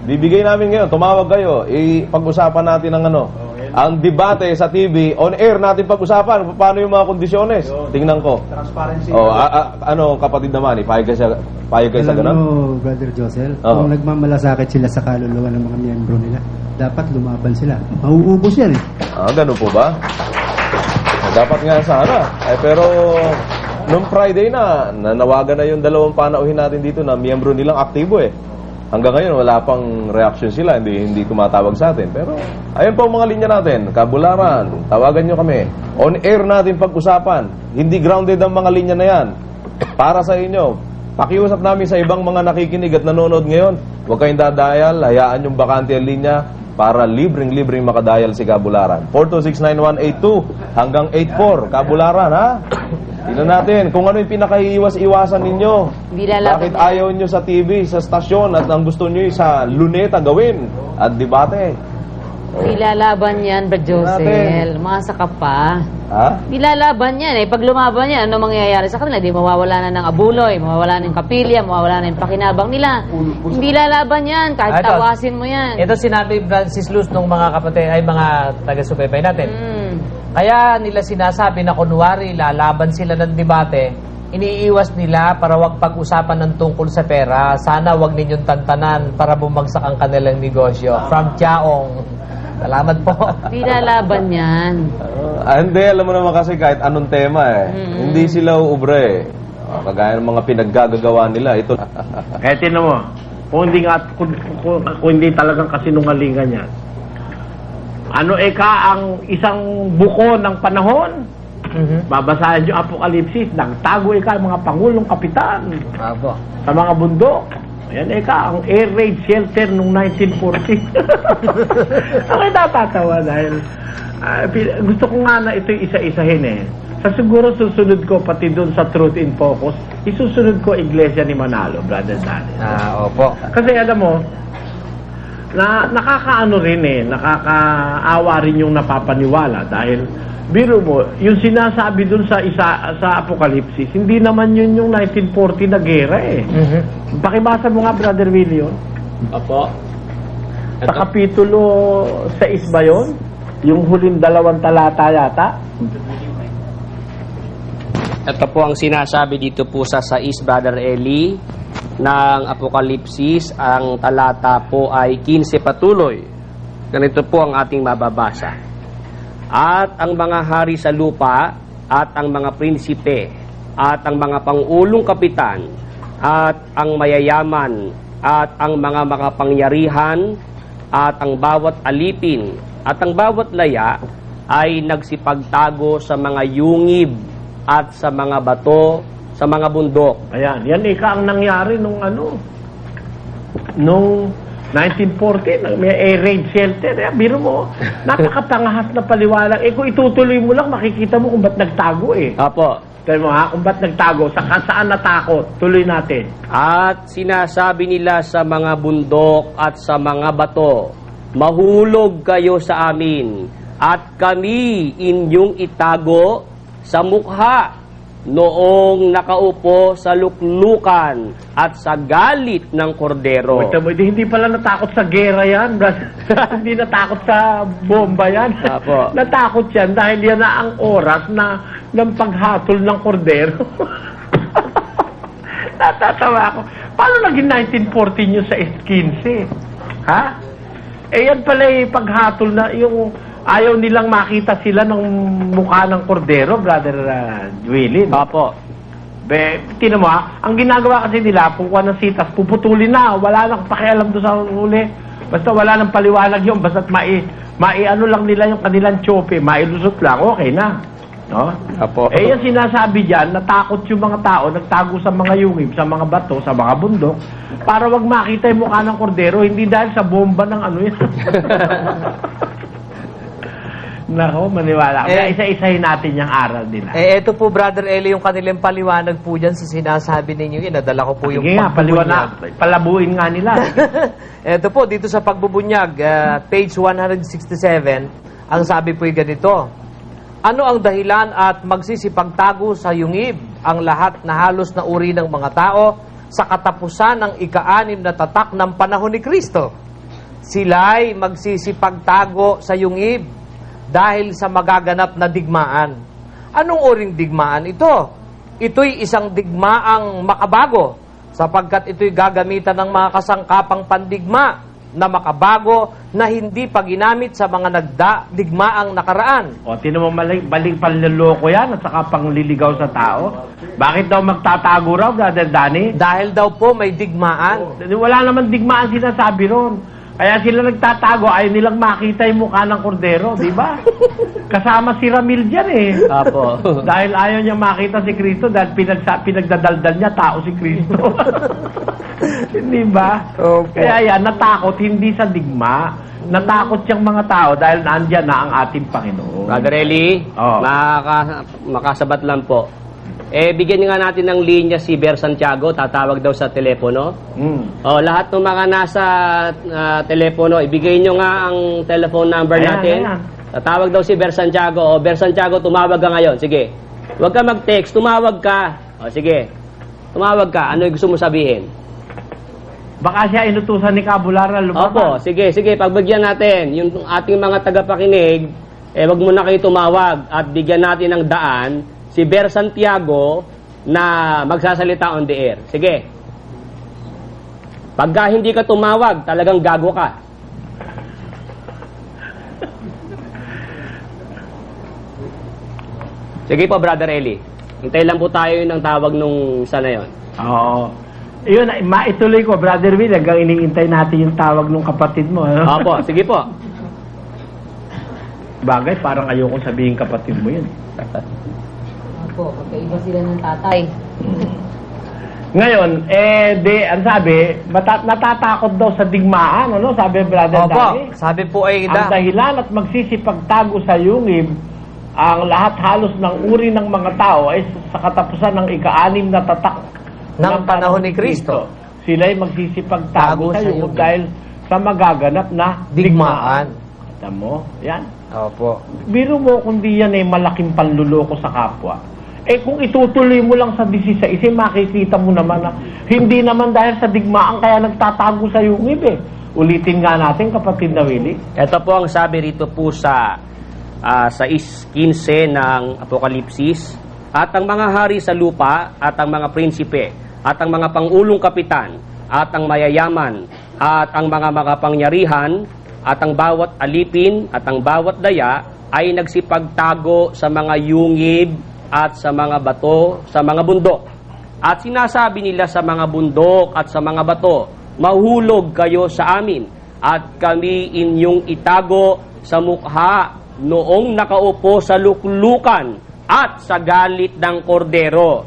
Bibigay namin ngayon. Tumawag kayo. Pag-usapan natin ang debate sa TV. On air natin pag-usapan. Paano yung mga kondisyones? Tingnan ko. Transparency. Kapatid naman, payag kayo sa ganun? Brother Josel, kung nagmamalasakit sila sa kaluluwa ng mga miyembro nila, dapat lumaban sila. Mauubos yan Ganun po ba? Dapat nga sana. Pero nung Friday nanawagan na yung 2 panauhin natin dito na miyembro nilang aktibo Hanggang ngayon wala pang reaction sila, hindi tumatawag sa atin. Pero ayun po ang mga linya natin, Kabularan, tawagan nyo kami. On air natin pag-usapan. Hindi grounded ang mga linya na yan. Para sa inyo, pakiusap namin sa ibang mga nakikinig at nanonood ngayon. Huwag kayong dadayal, hayaan yung bakante ang linya para libreng makadayal si Kabularan. 4269182 hanggang 84. Kabularan, tingnan natin kung ano yung pinakaiwas-iwasan ninyo. Bakit ayaw nyo sa TV, sa stasyon, at ang gusto nyo sa luneta gawin at debate. Nilalaban yan, Brad Josel. Masa ka pa. Nilalaban yan Pag lumaban yan, ano mangyayari sa kanila? Di mawawala na ng abuloy, mawawala na ng kapilya, mawawala na ng pakinabang nila. Hindi lalaban yan, kahit tawasin mo yan. Ito sinabi Francis Luz nung mga kapatid, mga taga-subaybay natin. Kaya nila sinasabi na kunwari lalaban sila ng debate, iniiwas nila para wag pag-usapan ng tungkol sa pera. Sana wag ninyong tantanan para bumagsak ang kanilang negosyo. From Chaong. Salamat po. Hindi lalaban yan. Hindi, alam mo naman kasi kahit anong tema hindi sila uubra Kagaya ng mga pinaggagawa nila. Ito. Tinan mo, kung hindi talagang kasinungalingan yan, ang isang buko ng panahon, babasahin yung Apokalipsis, nagtago ang mga pangulong kapitan sa mga bundok. Ayan ang air raid shelter noong 1940. Ako'y natatawa dahil gusto ko nga na ito'y isa-isahin Sa siguro susunod ko, pati doon sa Truth in Focus, isusunod ko Iglesia ni Manalo, Brother Danny. Opo. Kasi alam mo, nakakaano rin nakakaawa rin yung napapaniwala dahil biro mo, yung sinasabi dun sa Apokalipsis, hindi naman yun yung 1940 na gera Pakibasa mo nga, Brother Willie Opo. Sa Kapitulo 6 ba yun? Yung huling 2 talata yata? Ito po ang sinasabi dito po sa 6, Brother Eli, ng Apokalipsis. Ang talata po ay 15 patuloy. Ganito po ang ating mababasa. At ang mga hari sa lupa, at ang mga prinsipe, at ang mga pangulong kapitan, at ang mayayaman, at ang mga makapangyarihan, at ang bawat alipin, at ang bawat laya, ay nagsipagtago sa mga yungib, at sa mga bato, sa mga bundok. Ayan, yan ang nangyari nung nung 1940, may air raid shelter. Biro mo, napakatangahas na paliwanag. Kung itutuloy mo lang, makikita mo kung ba't nagtago Apo. Tignan mo kung ba't nagtago, saan natakot. Tuloy natin. At sinasabi nila sa mga bundok at sa mga bato, mahulog kayo sa amin at kami inyong itago sa mukha noong nakaupo sa luklukan at sa galit ng kordero. Hindi pala natakot sa gera yan. Hindi natakot sa bomba yan. Apo. Natakot yan dahil yan na ang oras ng paghatol ng kordero. Natatawa ako. Paano naging 1914 nyo sa 15? Ha? Yan pala paghatol na yung ayaw nilang makita sila ng mukha ng kordero, Brother Dwelin. Apo. Tinan mo ang ginagawa kasi nila, pukuha ng sitas, puputulin na, wala nang pakialam doon sa huli. Basta wala nang paliwanag yun, basta ano lang nila yung kanilang tsope, mailusot lang, okay na. No? Apo. Yung sinasabi dyan, natakot yung mga tao, nagtago sa mga yungib, sa mga bato, sa mga bundok, para wag makita yung mukha ng kordero, hindi dahil sa bomba ng yan. Nako, maniwala. Kaya isa-isahin natin yung aral nila. Ito po, Brother Eli, yung kanilang paliwanag po dyan sa sinasabi ninyo. Inadala ko po yung pagbubunyag. Palabuin nga nila. Ito po, dito sa pagbubunyag, page 167, ang sabi po yung ganito. Ano ang dahilan at magsisipagtago sa yungib ang lahat na halos na uri ng mga tao sa katapusan ng ika-6 na tatak ng panahon ni Kristo? Sila'y magsisipagtago sa yungib dahil sa magaganap na digmaan. Anong uring digmaan ito? Ito'y isang digmaang makabago sapagkat ito'y gagamitan ng mga kasangkapang pandigma na makabago na hindi pa ginamit sa mga digmaang nakaraan. Tinan mo baling panloloko yan at saka pangliligaw sa tao. Bakit daw magtatago raw, Brother Danny? Dahil daw po may digmaan. Wala naman digmaan sinasabi ron. Kaya sila nagtatago, ayaw nilang makita yung mukha ng kordero, di ba? Kasama si Ramil dyan Apo. Dahil ayaw niya makita si Kristo dahil pinagdadaldal niya tao si Kristo. Hindi ba? Okay. Kaya yan, natakot hindi sa digma. Natakot yung mga tao dahil nandyan na ang ating Panginoon. Brother Eli, makasabat lang po. Bigyan nga natin ng linya si Ber Santiago, tatawag daw sa telepono. Lahat ng mga nasa telepono, ibigay nyo nga ang telephone number natin. Tatawag daw si Ber Santiago. Ber Santiago, tumawag ka ngayon. Sige. Huwag ka mag-text, tumawag ka. Sige. Tumawag ka. Ano yung gusto mo sabihin? Baka siya inutusan ni Cabularan lumabas. Opo, sige. Pagbigyan natin yung ating mga tagapakinig, wag mo na kayo tumawag at bigyan natin ng daan si Ber Santiago na magsasalita on the air. Sige. Pagka hindi ka tumawag, talagang gago ka. Sige po, Brother Eli. Hintay lang po tayo ng tawag nung isa na yon. Oo. Yun, maituloy ko, Brother Will, hanggang iniintay natin yung tawag ng kapatid mo. Opo, sige po. Bagay, parang ayokong sabihin kapatid mo yun. Opo, magkaiba sila ng tatay. Ngayon, ang sabi, natatakot daw sa digmaan, ano? Sabi Brother Danny. Sabi po ay ang dahilan at magsisipagtago sa yungib ang lahat halos ng uri ng mga tao ay sa katapusan ng ika-6 na tatak ng panahon ni Kristo. Sila'y magsisipagtago sa yungib dahil sa magaganap na digmaan. Alam mo? Yan. Opo. Biro mo kung di yan malaking panluloko sa kapwa. Kung itutuloy mo lang sa 16, makikita mo naman na hindi naman dahil sa digmaan kaya nagtatago sa yungib Ulitin nga natin, kapatid na Willie. Ito po ang sabi rito po sa 15 ng Apokalipsis. At ang mga hari sa lupa, at ang mga prinsipe, at ang mga pangulong kapitan, at ang mayayaman, at ang mga makapangyarihan, at ang bawat alipin, at ang bawat daya, ay nagsipagtago sa mga yungib, at sa mga bato, sa mga bundok. At sinasabi nila sa mga bundok at sa mga bato, mahulog kayo sa amin, at kami inyong itago sa mukha noong nakaupo sa luklukan at sa galit ng kordero.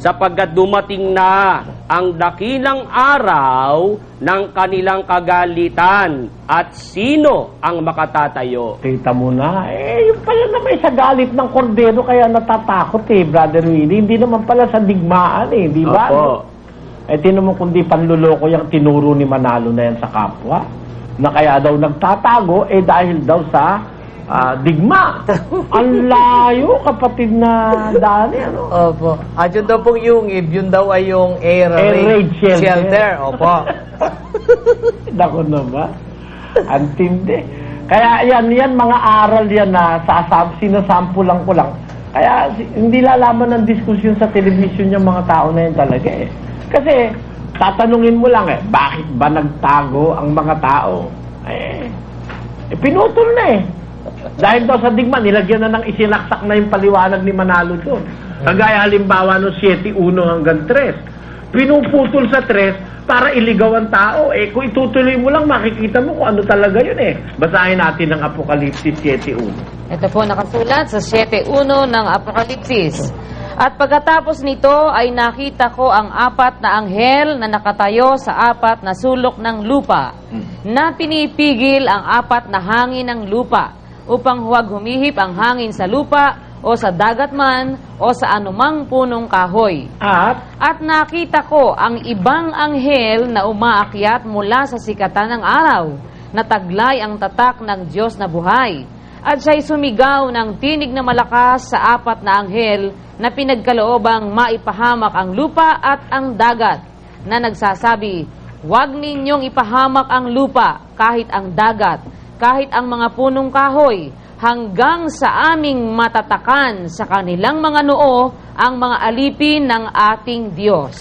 sapagkat dumating na ang dakilang araw ng kanilang kagalitan at sino ang makatatayo? Kita mo na, yung pala na may sa galit ng kordero kaya natatakot Brother Willie. Hindi naman pala sa digmaan di ba? Opo. Tinan mo kundi panluloko yung tinuro ni Manalo na yan sa kapwa. Na kaya daw nagtatago, dahil daw sa digma. Ang layo, kapatid na Dani, ano? Opo. At yun daw pong yungib, yun daw ay yung air raid shelter. Opo. Dako na ba? Antindi. Kaya yan mga aral yan na sinasampulan ko lang. Kaya hindi lalaman ng diskusyon sa television yung mga tao na yan talaga Kasi tatanungin mo lang bakit ba nagtago ang mga tao? Pinutol na Dahil daw sa digma, nilagyan na ng isinaksak na yung paliwanag ni Manalo doon. Kagaya halimbawa no 7:1 hanggang 3. Pinuputol sa 3 para iligaw ang tao. Kung itutuloy mo lang, makikita mo kung ano talaga yun Basahin natin ang Apokalipsis 7:1. Ito po nakasulat sa 7:1 ng Apokalipsis. At pagkatapos nito ay nakita ko ang 4 na anghel na nakatayo sa 4 na sulok ng lupa, na pinipigil ang 4 na hangin ng lupa, upang huwag humihip ang hangin sa lupa o sa dagat man o sa anumang punong kahoy. At nakita ko ang ibang anghel na umaakyat mula sa sikatan ng araw, na taglay ang tatak ng Diyos na buhay. At siya'y sumigaw ng tinig na malakas sa 4 na anghel na pinagkaloobang maipahamak ang lupa at ang dagat, na nagsasabi, huwag ninyong ipahamak ang lupa, kahit ang dagat, kahit ang mga punong kahoy, hanggang sa aming matatakan sa kanilang mga noo ang mga alipin ng ating Diyos.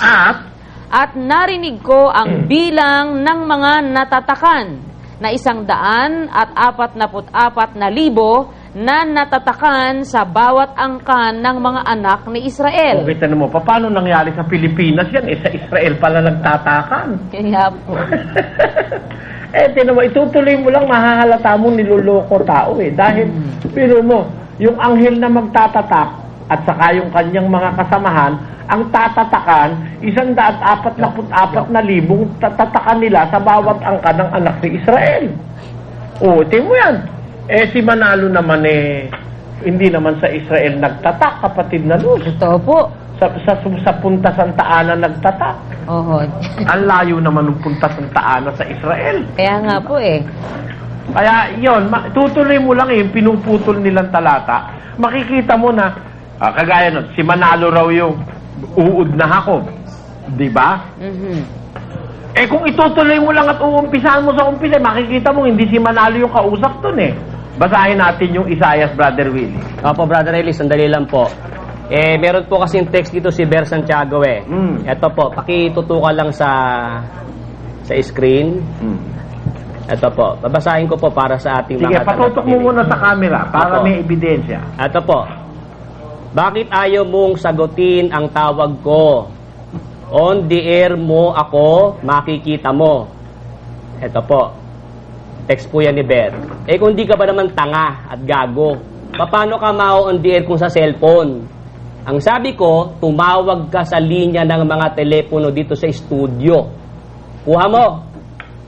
At narinig ko ang bilang ng mga natatakan na 144,000 na natatakan sa bawat angkan ng mga anak ni Israel. Kita mo, paano nangyari sa Pilipinas yan? Sa Israel pala nagtatakan. Kaya po. Tinan mo, itutuloy mo lang, mahahalata mo niloloko tao Dahil, pero mo, yung anghel na magtatatak at saka yung kanyang mga kasamahan, ang tatatakan, 144,000 tatatakan nila sa bawat angka ng anak ni Israel. Tingnan mo yan. Si Manalo naman hindi naman sa Israel nagtatak, kapatid na Luz. Totoo po. Sa Punta Santa Ana nagtatak. Ang layo naman ng Punta Santa Ana sa Israel. Kaya nga po Kaya yun, tutuloy mo lang pinuputol nilang talata. Makikita mo na, kagaya nun, si Manalo raw yung uud na Jacob. Di ba? Kung itutuloy mo lang at uumpisahan mo sa umpisa, makikita mo hindi si Manalo yung kausap dun Basahin natin yung Isaiah, Brother Willie. Opo, Brother Eli, sandali lang po. Meron po kasing text dito si Ber Santiago Ito po, pakitutukan lang sa screen. Ito po, babasahin ko po para sa ating Sige, mga patutok mo muna sa camera para may ebidensya. Ito po, bakit ayaw mong sagutin ang tawag ko? On the air mo ako, makikita mo. Ito po, text po yan ni Ber. Kung di ka ba naman tanga at gago, paano ka on the air kung sa cellphone? Ang sabi ko, tumawag ka sa linya ng mga telepono dito sa studio. Kuha mo.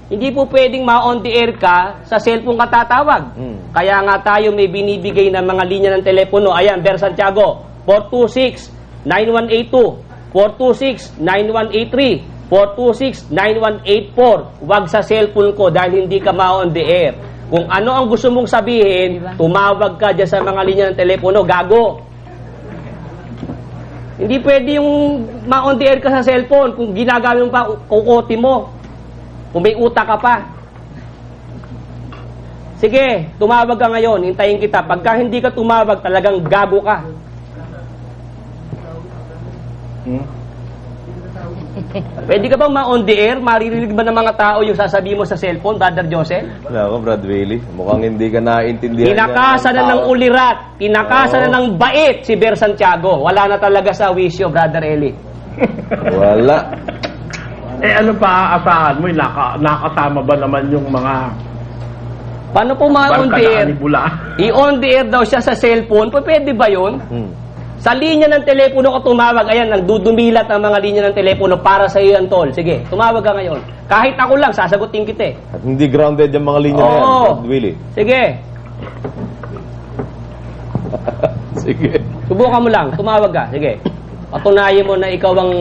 Hindi po pwedeng ma-on the air ka sa cellphone ka tatawag. Kaya nga tayo may binibigay ng mga linya ng telepono. Ayan, Ber Santiago, 426-9182, 426-9183, 426-9184. Huwag sa cellphone ko dahil hindi ka ma-on the air. Kung ano ang gusto mong sabihin, tumawag ka dyan sa mga linya ng telepono, gago. Hindi pwede yung ma-on the air ka sa cellphone kung ginagamit mo pa kukote mo. Kung may utak ka pa. Sige, tumawag ka ngayon, hintayin kita. Pagka hindi ka tumawag, talagang gago ka. Pwede ka bang ma-on the air? Maririnig ba ng mga tao yung sasabihin mo sa cellphone, Brother Joseph? Wala ako, Brad Willie. Mukhang hindi ka naintindihan. Tinakasan na ng ulirat. Tinakasan na ng bait si Ber Santiago. Wala na talaga sa wisyo, Brother Eli. Wala. Ano pa aasahan mo? Nakasama ba naman yung mga paano po ma-on the air? Bula? I-on the air daw siya sa cellphone. Pwede ba yun? Sa linya ng telepono ko tumawag. Ayan, nagdudumilat ang mga linya ng telepono para sa iyo yan, tol. Sige, tumawag ka ngayon. Kahit ako lang, sasagutin kita eh. At hindi grounded yung mga linya na yan, Oo. Brad Willie. Sige, Sige. subukan mo lang, tumawag ka. Sige. Patunayan mo na ikaw ang...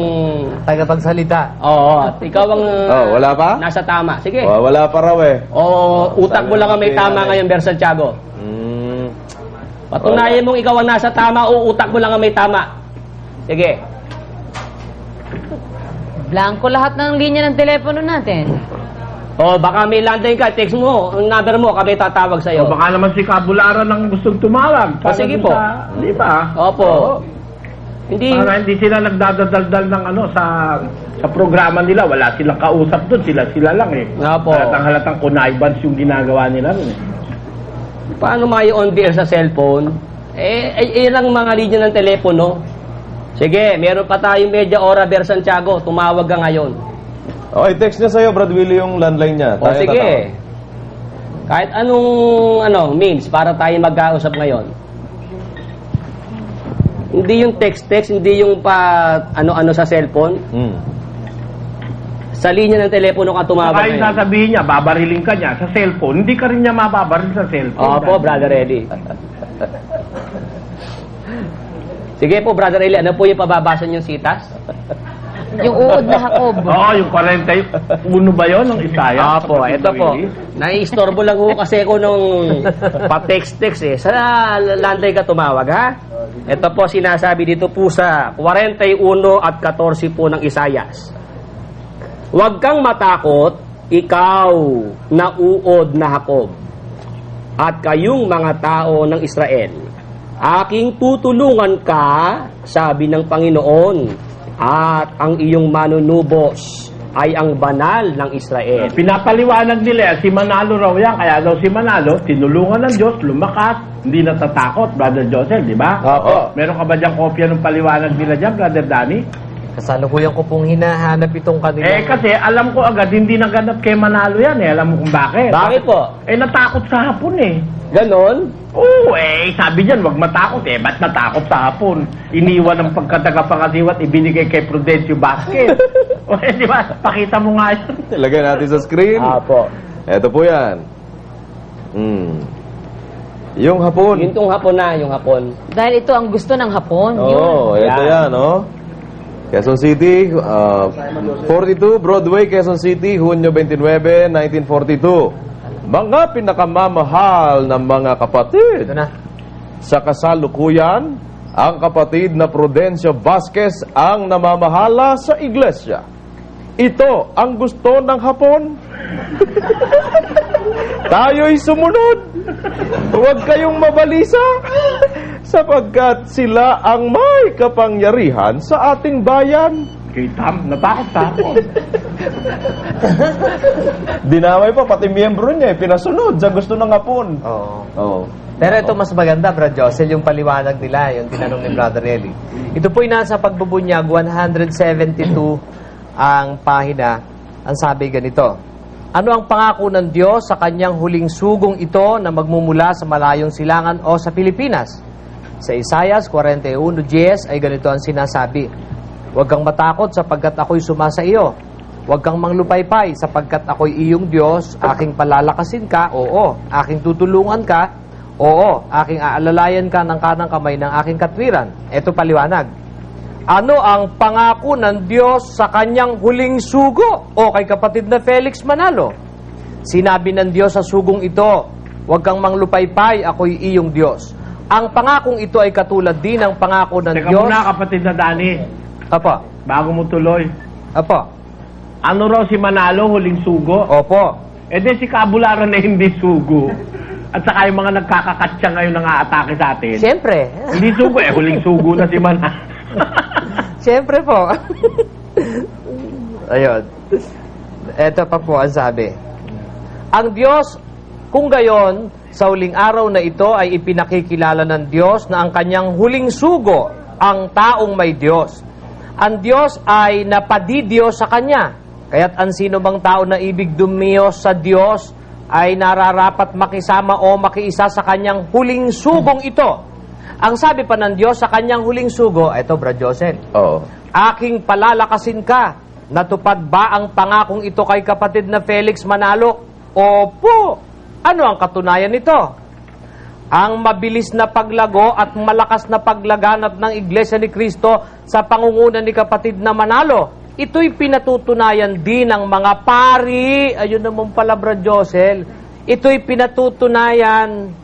Tagapagsalita. Oo, at ikaw ang... Wala pa? Nasa tama. Sige. Wala pa raw eh. Oo, utak mo lang ang may tama ngayon, Ber Santiago. Patunayan mong ikaw ang nasa tama o utak mo lang ang may tama. Sige. Blanco lahat ng linya ng telepono natin. O, baka may landline ka, text mo, ang number mo, kami tatawag sa'yo. O baka naman si Kabularan ang gustong tumawag. O, sige po. Di ba? Opo. Hindi... Para hindi sila nagdadaldal ng sa programa nila. Wala silang kausap doon. Sila lang eh. Opo. Halatang connivance yung ginagawa nila. Eh. Paano may on the air sa cellphone? Ilang mga linya ng telepono. Sige, meron pa tayong media ora, Ber Santiago. Tumawag ka ngayon. Okay, text niya sa'yo, Brad Willie, yung landline niya. O sige. Kahit anong means para tayo mag-kausap ngayon. Hindi yung text, hindi yung ano sa cellphone. Sa linya ng telepono ka tumawag Kaya yung ngayon. sasabihin niya, babariling ka niya sa cellphone. Hindi ka rin niya mababaril sa cellphone. Opo, Brother Eddie. Sige po, Brother Eddie, ano po yung pababasa niyong sitas? Yung uod na Jacob. Oo, yung 41 ba yun ng Isaiah? Opo, ito po. Naiistorbo lang ho kasi ako nung pa-text-text eh. Sa landline ka tumawag, ha? Ito po sinasabi dito po sa 41 at 14 po ng Isayas. Huwag kang matakot, ikaw na uod na Jacob, at kayong mga tao ng Israel. Aking tutulungan ka, sabi ng Panginoon, at ang iyong manunubos ay ang banal ng Israel. Pinapaliwanag nila, si Manalo raw yan. Kaya daw si Manalo, tinulungan ng Diyos, lumakas, hindi natatakot, Brother Joseph, di ba? Opo. Meron ka ba diyang kopya ng paliwanag nila dyan, Brother Danny? Kasalukuyan ko pong hinahanap itong kanila. Kasi alam ko agad, hindi naganap kay Manalo yan eh. Alam mo kung bakit? Bakit po? Natakot sa hapon eh. Ganon? Oo, sabi diyan, wag matakot eh. Ba't natakot sa hapon? Iniwan ng pagkatagapangasiwat, ibinigay kay Prudencio Vasquez. Di ba? Pakita mo nga yun. Lagay natin sa screen. Apo. Ito po yan. Yung hapon. Yun tong hapon na, yung hapon. Dahil ito ang gusto ng Hapon. Oo, ito yan, oh. Quezon City, 42 Broadway, Quezon City, Hunyo 29, 1942. Mga pinakamamahal na mga kapatid. Ito na. Sa kasalukuyan, ang kapatid na Prudencio Vasquez ang namamahala sa iglesia. Ito ang gusto ng Hapon. Tayo'y sumunod. Huwag kayong mabalisa, sapagkat sila ang may kapangyarihan sa ating bayan. Kay Tam, natakot sa hapon. Dinamay pa, pati miyembro niya, pinasunod sa gusto ng Hapon. Oo. Pero ito mas maganda, Brad Josel, yung paliwanag nila, yung tinanong ni Brother Eli. Ito po'y nasa pagbubunyag, 172 ang pahina. Ang sabi ganito, ano ang pangako ng Diyos sa kanyang huling sugong ito na magmumula sa malayong silangan o sa Pilipinas? Sa Isayas 41:10 ay ganito ang sinasabi, huwag kang matakot sapagkat ako'y sumasa iyo. Huwag kang manglupaypay sapagkat ako'y iyong Diyos, aking palalakasin ka, oo, aking tutulungan ka, oo, aking aalalayan ka ng kanang kamay ng aking katwiran. Ito paliwanag. Ano ang pangako ng Diyos sa kanyang huling sugo o kay kapatid na Felix Manalo? Sinabi ng Diyos sa sugong ito, huwag kang manglupaypay, ako'y iyong Diyos. Ang pangakong ito ay katulad din ng pangako ng Teka Diyos. muna, kapatid na Danny. Apo. Bago mo tuloy. Apo. Ano raw si Manalo, huling sugo? Opo. Di si Kabularan na hindi sugo. At saka yung mga nagkakakatsa ngayon nang aatake sa atin. Siyempre. Hindi sugo huling sugo na si Manalo. Siyempre po. Ayun. Ito pa po ang sabi. Ang Diyos, kung gayon, sa huling araw na ito ay ipinakikilala ng Diyos na ang kanyang huling sugo, ang taong may Diyos. Ang Diyos ay napadidiyos sa kanya. Kaya't ang sino bang tao na ibig dumiyos sa Diyos ay nararapat makisama o makiisa sa kanyang huling sugong ito. Ang sabi pa ng Diyos sa kanyang huling sugo, ito, Brad Josel, Oo. aking palalakasin ka. Natupad ba ang pangakong ito kay kapatid na Felix Manalo? Opo. Ano ang katunayan nito? Ang mabilis na paglago at malakas na paglaganap ng Iglesia ni Cristo sa pangunguna ni kapatid na Manalo. Ito'y pinatutunayan din ng mga pari. Ayun naman pala, Brad Josel. Ito'y pinatutunayan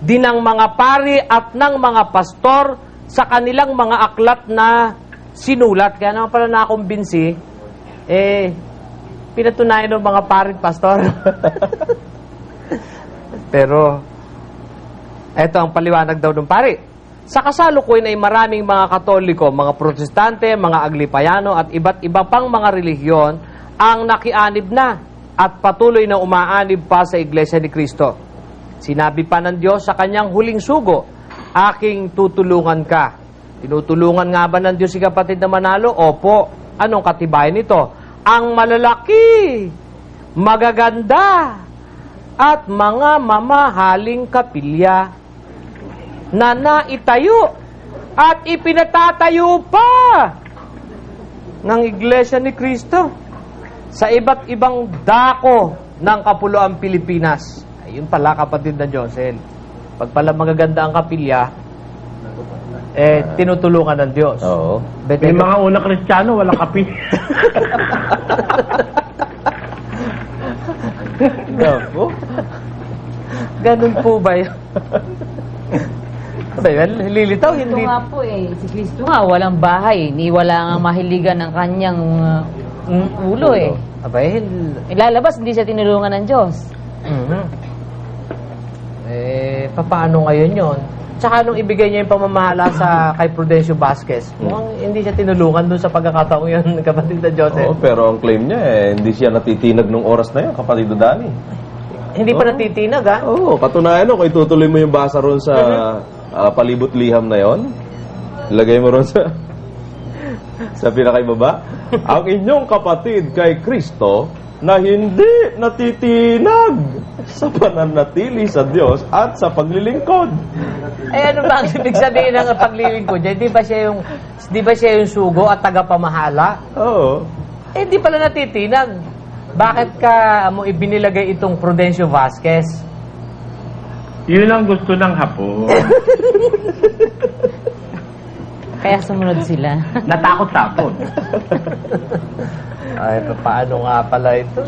din ng mga pari at ng mga pastor sa kanilang mga aklat na sinulat. Kaya naman pala nakumbinsi, pinatunayan ng mga pari at pastor. Pero, eto ang paliwanag daw ng pari. Sa kasalukuyan ay maraming mga Katoliko, mga Protestante, mga Aglipayano at iba't iba pang mga relihiyon ang nakianib na at patuloy na umaanib pa sa Iglesia ni Cristo. Sinabi pa ng Diyos sa kanyang huling sugo, aking tutulungan ka. Tinutulungan nga ba ng Diyos si kapatid na Manalo? Opo. Anong katibayan nito? Ang malalaki, magaganda, at mga mamahaling kapilya na naitayo at ipinatatayo pa ng Iglesia ni Cristo sa iba't ibang dako ng Kapuluang Pilipinas. Ayun pala, kapatid na Josel. Pag pala magaganda ang kapilya, tinutulungan ng Diyos. Oo. May mga unang Kristiyano, walang kapi. Ganun po ba yun? Lilitaw, Ito hindi. nga po si Kristo nga, walang bahay. Ni wala nga mahiligan ng kanyang ulo Abay, Ilalabas, hindi siya tinulungan ng Diyos. paano ngayon yon? Tsaka nung ibigay niya yung pamamahala sa kay Prudencio Vasquez, mukhang hindi siya tinulungan doon sa pagkakataong yun, kapatid na Joseph. Oo, pero ang claim niya hindi siya natitinag nung oras na yun, kapatid na Dani. Hindi pa natitinag, ha? Oo, katunayan kung itutuloy mo yung basa ron sa palibot liham na yon, ilagay mo ron sa pinakaibaba. Ang inyong kapatid kay Kristo na hindi natitinag sa pananatili sa Diyos at sa paglilingkod. Ano ba ang ibig sabihin ng paglilingkod niya? Di ba siya yung sugo at tagapamahala? Oo. Di pala natitinag. Bakit ka mo ibinilagay itong Prudencio Vasquez? Yun ang gusto ng Hapon. Kaya sumunod sila. Natakot sa Hapon. Ay, paano nga pala ito?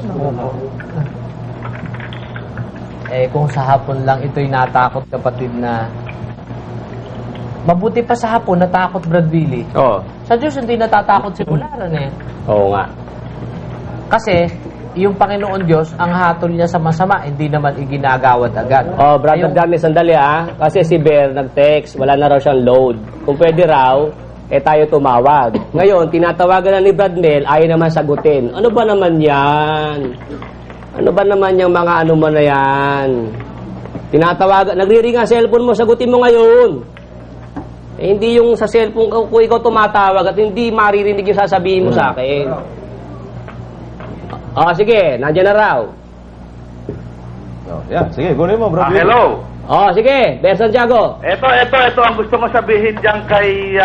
Kung sa hapon lang ito'y natakot, kapatid, na mabuti pa sa hapon, natakot, Brad Billy. Oo. Sa Diyos, hindi natatakot simularan Oo nga. Kasi, yung Panginoon Diyos, ang hatol niya sa masama, hindi naman iginagawad agad. Oh, Brother Dani, sandali Kasi si Bear nag-text, wala na raw siyang load. Kung pwede raw, tayo tumawag. Ngayon, tinatawagan na ni Brad Mel, ayaw naman sagutin. Ano ba naman yan? Ano ba naman yung mga ano mo na yan? Tinatawagan, nagriring ang cellphone mo, sagutin mo ngayon. Hindi yung sa cellphone kung ikaw tumatawag at hindi maririnig yung sasabihin mo sa akin. Sige, nandiyan na raw. Sige, kunin mo, bro. Hello. Sige, Bear Santiago. Ito ang gusto mo sabihin diyan kay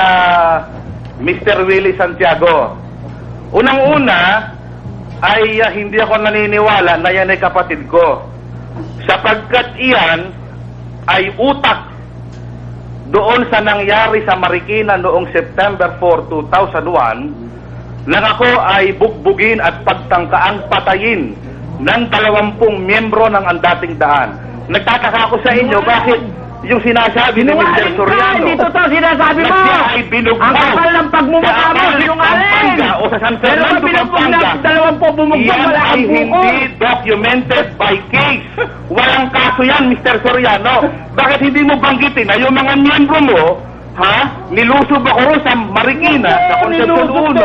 Mr. Willie Santiago. Unang-una ay hindi ako naniniwala na yan ay kapatid ko. Sapagkat iyan ay utak doon sa nangyari sa Marikina noong September 4, 2001 nang ako ay bugbugin at pagtangkaang patayin ng 20 miyembro ng Andating Daan. Nagtataka ako sa inyo bakit yung sinasabi ni Mr. Soriano. Hindi totoo sinasabi mo. Ay binugbaw. Ang kapal ng pagmumukha mo, sinungaling. O sa San Fernando, Pampanga. Yan ay hindi documented by case. Walang kaso yan, Mr. Soriano. Bakit hindi mo banggitin na yung mga miyembro mo, nilusob ako ron sa Marikina, sa Concepcion 1,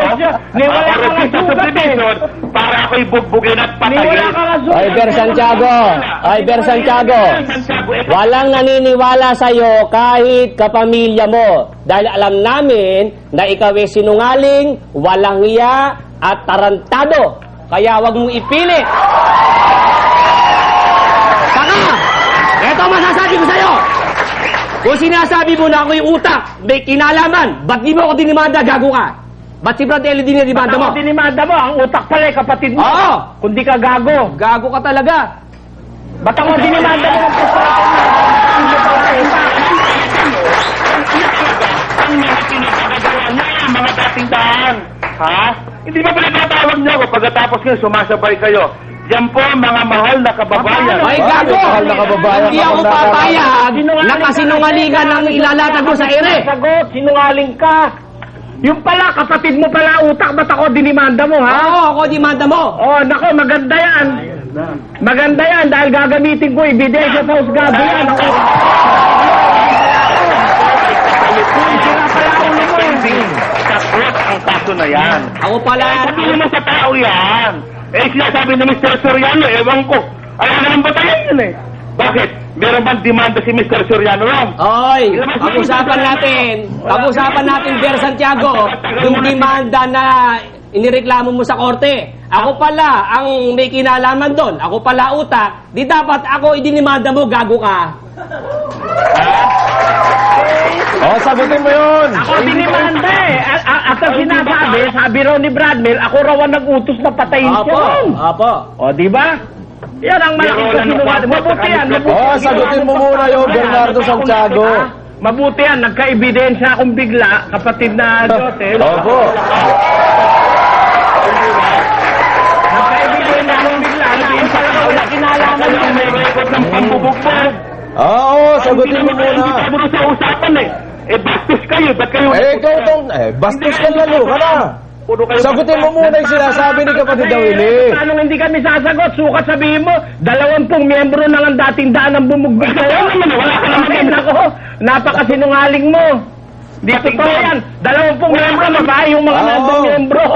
sa subdivision, para ako'y bugbugin at patayin. Ay, Bear Santiago. Walang naniniwala sa'yo kahit kapamilya mo. Dahil alam namin na ikaw ay sinungaling, walang hiya, at tarantado. Kaya wag mong ipilit. Saka, eto masasabi ko sa'yo. Kung sinasabi mo na ako yung utak, may kinalaman, ba't di mo ako dinimanda, gago ka? Ba't si Brad Eli dinimanda mo? Ba't ako dinimanda mo? Ang utak pala kapatid mo. Oo! Kung di ka gago. Gago ka talaga. Ba't ako dinimanda mo? Ang mga pinagkagagawa niya, mga dating daan. Ha? Hindi ba pinagkatawag niyo ako pagkatapos ngayon sumasabay kayo? Yan po mga mahal na kababayan. Ay, gago! Mahal na kababayan, Hindi ako papayag na kasinungalingan ang ilalatag mo sa ere. Sagot, sinungaling ka. Yung pala, kapatid mo pala utak, ba't ako dinimanda mo, ha? Oo, ako demanda mo. Oh, nako, maganda yan. Maganda yan, dahil gagamitin ko ebidensya sa husgado yan. Ako. Sira pala ulo mo, Sakot ang kaso na yan. Ako pala. Sabi mo sa tao yan. Eh, sinasabi ni Mr. Soriano, ewan ko. Alam na ng batayan yun eh. Bakit? Meron bang demanda si Mr. Soriano lang? Oy, pag-usapan natin, Ber Santiago, yung demanda na inireklamo mo sa korte. Ako pala ang may kinalaman doon. Ako pala utak. Di dapat ako idinimanda mo, gago ka. Oh, sagutin mo yun. Ako dinimanda eh. At ang sinasabi, sabi raw ni Bradmel, ako raw ang nag-utos na patayin siya. Apo. O, di ba? Yan ang malaking kasinungaling. Mabuti yan. Oh, sagutin mo muna yung Bernardo Santiago. Mabuti yan. Nagka-ebidensya akong bigla, kapatid na Joseph. Opo. Nagka-ebidensya akong bigla na yung talaga wala kinalaman yung may record ng pambubugbog. Oo, sagutin mo muna. Hindi mo sa usapan eh. Eh, bastos kayo. Ba't kayo? Ikaw tong, bastos ka lalo ka na. Puro kayo Sagutin mo muna yung sinasabi ni kapatid na Willie. Paano hindi kami sasagot? Sukat sabihin mo, 20 miyembro na ang dating daan ang bumugbog sa'yo. Wala ka naman. Ako, napakasinungaling mo. Dito to yan. 20 miyembro, mabay yung mga nandang miyembro.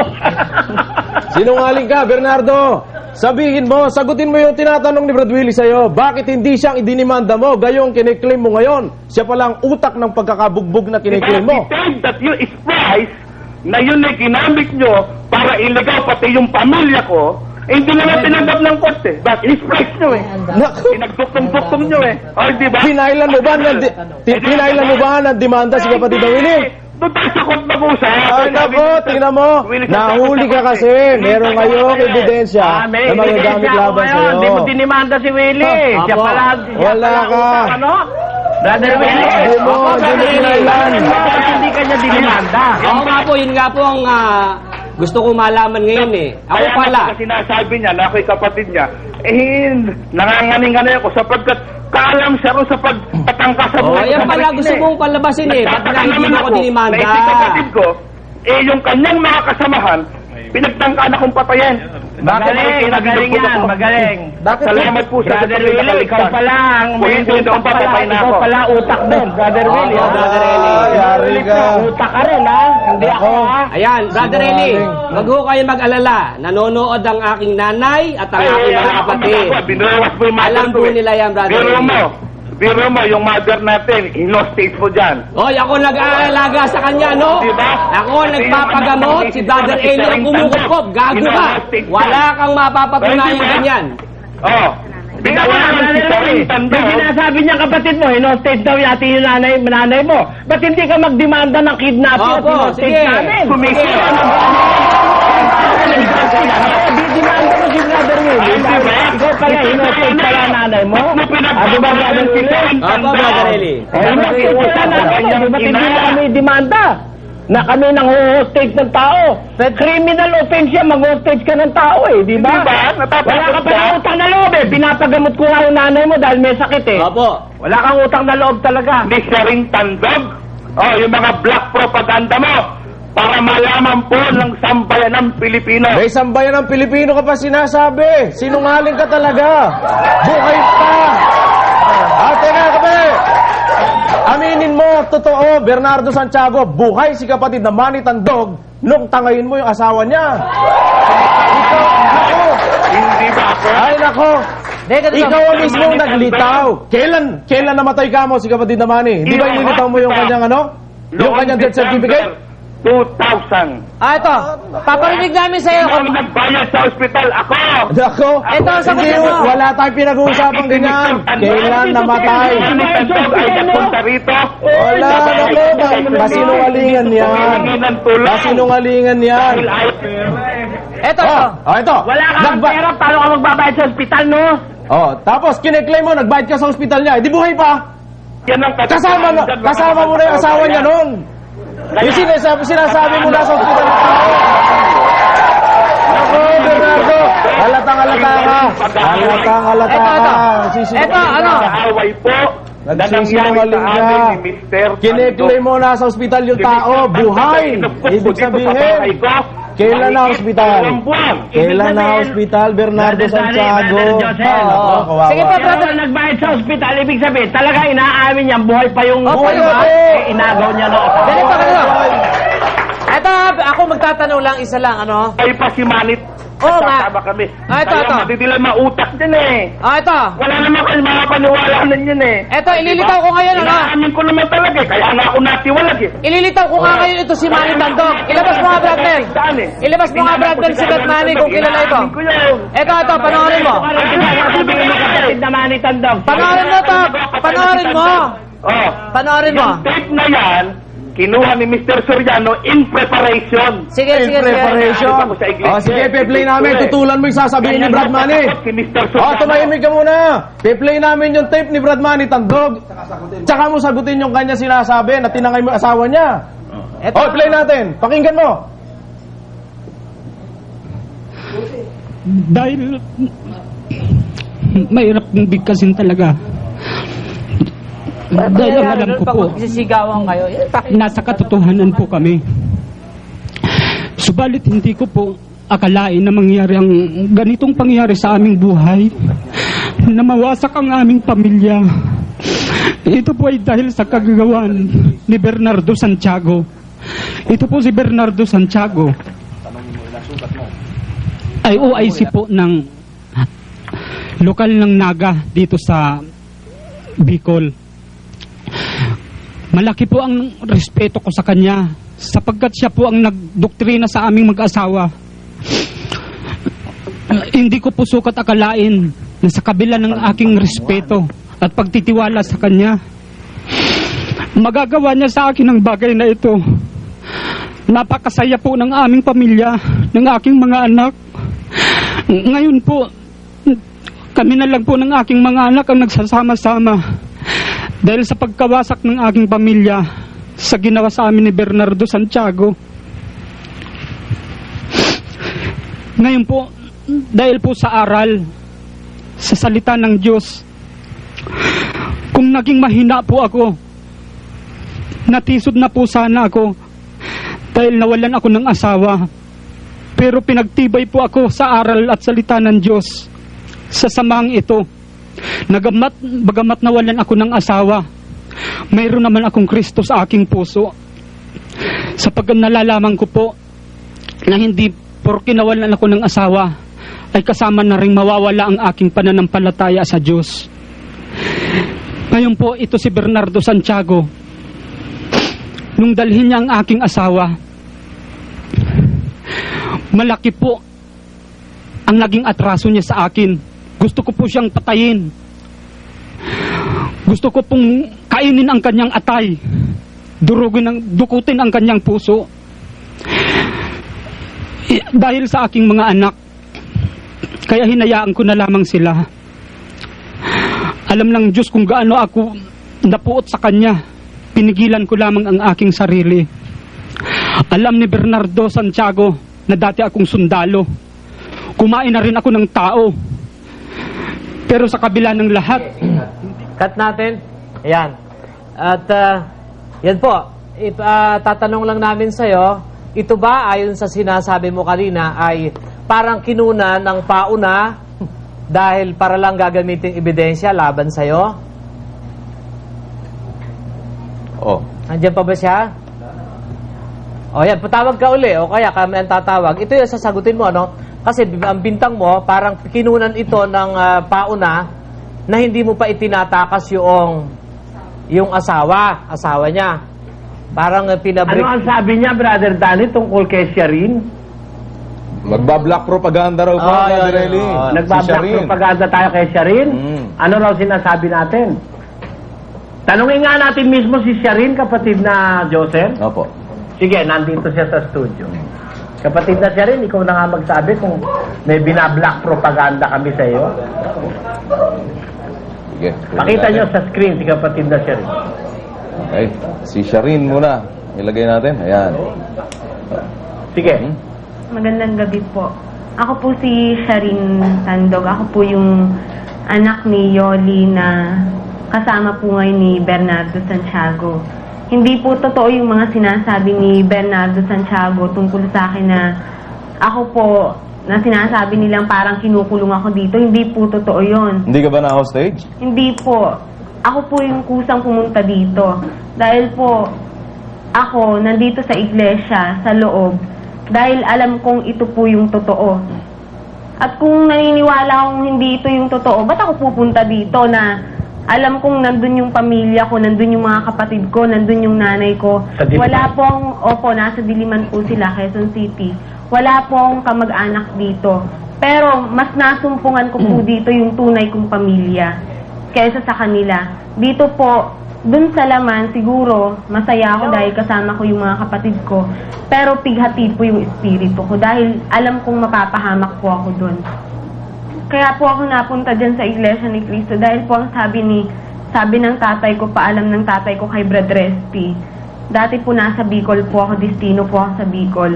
Sinungaling ka, Bernardo. Sabihin mo, sagutin mo yung tinatanong ni Brad Willie sa'yo. Bakit hindi siyang idinimanda mo? Gayong kiniklaim mo ngayon. Siya palang utak ng pagkakabugbog na kiniklaim mo. That you express na yun ay ginamit nyo para iligaw pati yung pamilya ko, eh, hindi naman tinanggap ng korte. Bakit? In-express nyo eh. Pinagduktong-duktong nyo eh. O, di ba? Pinailan mo ba ng demanda si kapatid na Willie? Doon tayo sa court mag-usap. Ay, nako, tingnan mo. Nahuli ka kasi. Meron ngayong ebidensya na magagamit laban sa'yo. Hindi mo dinimanda si Willie. Siya pala. Wala ka. Ano? Brother Willie. Hindi mo pinailan. Hindi ka niya dinimanda. Oo nga po, yun nga po ang gusto ko malaman ngayon eh. Ako Kaya pala. kasi sinasabi niya na ako'y kapatid niya, eh, nanganganing-nganing ako sapagkat kaalam siya rin sa pagtatangka sa Oh, buhay. yan pala gusto mong palabasin eh. Ba't na hindi mo ako dinimanda? Na si kapatid ko, eh, yung kanyang mga kasamahan, pinagtangkaan akong patayin. Magaling yan, magaling. Salamat po sa Brother Willie, ikaw pala ang may utak pala. Ikaw pala utak doon, Brother Willie. Brother Eli. Yari ka. Utak ka rin, ha? Hindi ako, ha? Ayan, Brother Eli, wag ho kayo mag-alala. Nanonood ang aking nanay at ang aking mga kapatid. Binawas mo yung mother Alam ko po eh. nila yan, Brother Eli. Biro mo, yung mother natin, in-hostage mo dyan. Hoy, ako nag-aalaga sa kanya, no? Diba? Ako nagpapagamot, si Brother Eli ang kumukupkop. Gago ka. Wala kang mapapatunayan ganyan. Oh. Yung sinasabi niya kapatid mo, hinostage daw yati yung nanay mo. Ba't hindi ka magdemanda ng kidnapping at Opo, hinostage sige. namin? Sige. Di-demanda mo si Brother Willie. Ikaw pala, hinostage pala nanay mo? Di ba Brother Willie? Opo, Brother Eli. Hinostage pala nanay mo. Ba't hindi na kami demanda? Na kami nang hostage ng tao. Criminal offense yan, mag-hostage ka ng tao eh, di ba? Wala ka pa ng utang na loob eh. Pinapagamot ko nga yung nanay mo dahil may sakit eh. Opo. Wala kang utang na loob talaga. Hindi siya rin tandog. Oh, yung mga black propaganda mo para malaman po ng sambayan ng Pilipino. May sambayan ng Pilipino ka pa sinasabi. Sinungaling ka talaga. Buhay pa. Ate nga kape. Aminin mo, totoo, Bernardo Santiago, buhay si kapatid na Manny Tandog nung tangayin mo yung asawa niya. Ikaw, nako. Hindi ba ako? Ay, nako. Ikaw ang mismo naglitaw. Kailan namatay ka mo si kapatid na Manny? Hindi ba inilitaw mo yung kanyang ano? Yung kanyang death certificate? 2000. Ah, ito. Paparinig namin sa'yo. Ang nagbayad sa ospital, ako! Nako. Ito, sagutin Hindi, mo. wala tayong pinag-uusapan ganyan. Kailan namatay? Ay, napunta rito. Wala, naku, masinungalingan yan. Ng tulong. Masinungalingan yan. Eto, Ito. Wala ka ng pera, paano ka magbabayad sa ospital, no? Tapos kiniklaim mo, nagbayad ka sa ospital niya. Di buhay pa. Yan ang Kasama mo na yung asawa niya noon. Yung sinasabi mo na sa ospital niya. Ako, Bernardo, halatang-halata ka. Halatang-halata ka. Eto, ano? Away po. Nagsisinungaling ka. Kiniklaim mo na sa ospital yung tao, buhay. Ibig sabihin, kailan na ospital? Kailan na ospital, Bernardo Santiago? Sige po, brother, nagbayad sa ospital, ibig sabihin, talaga inaamin niya, buhay pa yung inagaw niya na. Ganito. Eto, ako magtatanong lang, isa lang, ano? Ay pa si Manit. Oo nga. Kasama kami. Ito. Matitila mautak din eh. Ito. Wala naman kayo makapaniwala nun yun eh. Eto, ililitaw ko ngayon, ano? Inaamin ko naman talaga eh. Kaya nga ako natiwalag eh. Ililitaw ko nga ngayon ito si Manny Tandog. Ilabas mo nga, Brad. Ilabas mo nga, Brad, si Brad Manny kung kilala ito. Inaamin ko yun. Ito, panoorin mo. Sabihin mo kapatid na Manny Tandog. Panoorin mo ito. Panoorin mo. Oh. Panoorin mo. Yung tape na yan, kinuha ni Mr. Soriano in preparation. Sige. Preparation. Sige, pe-play namin. Tutulan mo yung sasabihin ni Brad Manny. Si Mr. Soriano. Tumahimik ka muna. Pe-play namin yung tape ni Brad Manny Tandog. Tsaka mo sagutin yung kanya sinasabi na tinangay mo yung asawa niya. Play natin. Pakinggan mo. Dahil mahirap ng bigkasin talaga. Dahil ang alam ko po, Sisigawan kayo. nasa katotohanan po kami. Subalit hindi ko po akalain na mangyari ang ganitong pangyari sa aming buhay, na mawasak ang aming pamilya. Ito po ay dahil sa kagagawan ni Bernardo Santiago. Ito po si Bernardo Santiago ay OIC po ng lokal ng Naga dito sa Bicol. Malaki po ang respeto ko sa kanya sapagkat siya po ang nagdoktrina sa aming mag-asawa. Hindi ko po sukat akalain na sa kabila ng aking respeto at pagtitiwala sa kanya, magagawa niya sa akin ang bagay na ito. Napakasaya po ng aming pamilya, ng aking mga anak. Ngayon po, kami na lang po ng aking mga anak ang nagsasama-sama dahil sa pagkawasak ng aking pamilya sa ginawa sa amin ni Bernardo Santiago. Ngayon po, dahil po sa aral, sa salita ng Diyos, kung naging mahina po ako, natisod na po sana ako dahil nawalan ako ng asawa. Pero pinagtibay po ako sa aral at salita ng Diyos sa samahang ito. Bagamat nawalan ako ng asawa, mayroon naman akong Kristo sa aking puso. Sapagkat nalalaman ko po na hindi porke nawalan ako ng asawa ay kasama na rin mawawala ang aking pananampalataya sa Diyos. Ngayon po, ito si Bernardo Santiago. Nung dalhin niya ang aking asawa, malaki po ang naging atraso niya sa akin. Gusto ko po siyang patayin. Gusto ko pong kainin ang kanyang atay. Dukutin ang kanyang puso. Dahil sa aking mga anak, kaya hinayaan ko na lamang sila. Alam ng Diyos kung gaano ako napuot sa kanya. Pinigilan ko lamang ang aking sarili. Alam ni Bernardo Santiago na dati akong sundalo. Kumain na rin ako ng tao. Pero sa kabila ng lahat, Cut natin. Ayan. At yan po, tatanong lang namin sa'yo, ito ba ayon sa sinasabi mo kanina ay parang kinuna ng pauna dahil para lang gagamitin ebidensya laban sa'yo? Andiyan pa ba siya? O yan, patawag ka uli o kaya kami ang tatawag. Ito yung sasagutin mo, ano? Kasi ang bintang mo, parang kinunan ito ng pauna na hindi mo pa itinatakas yung asawa niya. Parang pinabrik. Ano ang sabi niya, Brother Danny, tungkol kay Sharin? Magbablock propaganda raw po, Brother Eli. Nagbablock propaganda tayo kay Sharin? Ano raw sinasabi natin? Tanungin nga natin mismo si Sharin, kapatid na Joseph. Opo. Sige, nandito siya sa studio. Kapatid na Sharin, ikaw na nga magsabi kung may binablock propaganda kami sa iyo. Sige. Pakita nyo sa screen si kapatid na Sharin. Okay. Si Sharin muna. Ilagay natin. Ayan. Sige. Magandang gabi po. Ako po si Sharin Tandog. Ako po yung anak ni Yoli na kasama po ngayon ni Bernardo Santiago. Hindi po totoo yung mga sinasabi ni Bernardo Santiago tungkol sa akin na ako po, na sinasabi nilang parang kinukulong ako dito. Hindi po totoo yon. Hindi ka ba na-hostage? Hindi po. Ako po yung kusang pumunta dito. Dahil po, ako nandito sa iglesia, sa loob, dahil alam kong ito po yung totoo. At kung naniniwala akong hindi ito yung totoo, ba't ako pupunta dito na alam kong nandun yung pamilya ko, nandun yung mga kapatid ko, nandun yung nanay ko. Wala pong, opo, nasa Diliman po sila, Quezon City. Wala pong kamag-anak dito. Pero mas nasumpungan ko po dito yung tunay kong pamilya kaysa sa kanila. Dito po, dun sa laman, siguro, masaya ako dahil kasama ko yung mga kapatid ko. Pero pighati po yung espiritu ko dahil alam kong mapapahamak po ako dun. Kaya po ako napunta dyan sa Iglesia ni Cristo dahil po ang sabi ng tatay ko, paalam ng tatay ko kay Brad Respi. Dati po nasa Bicol po ako, destino po ako sa Bicol.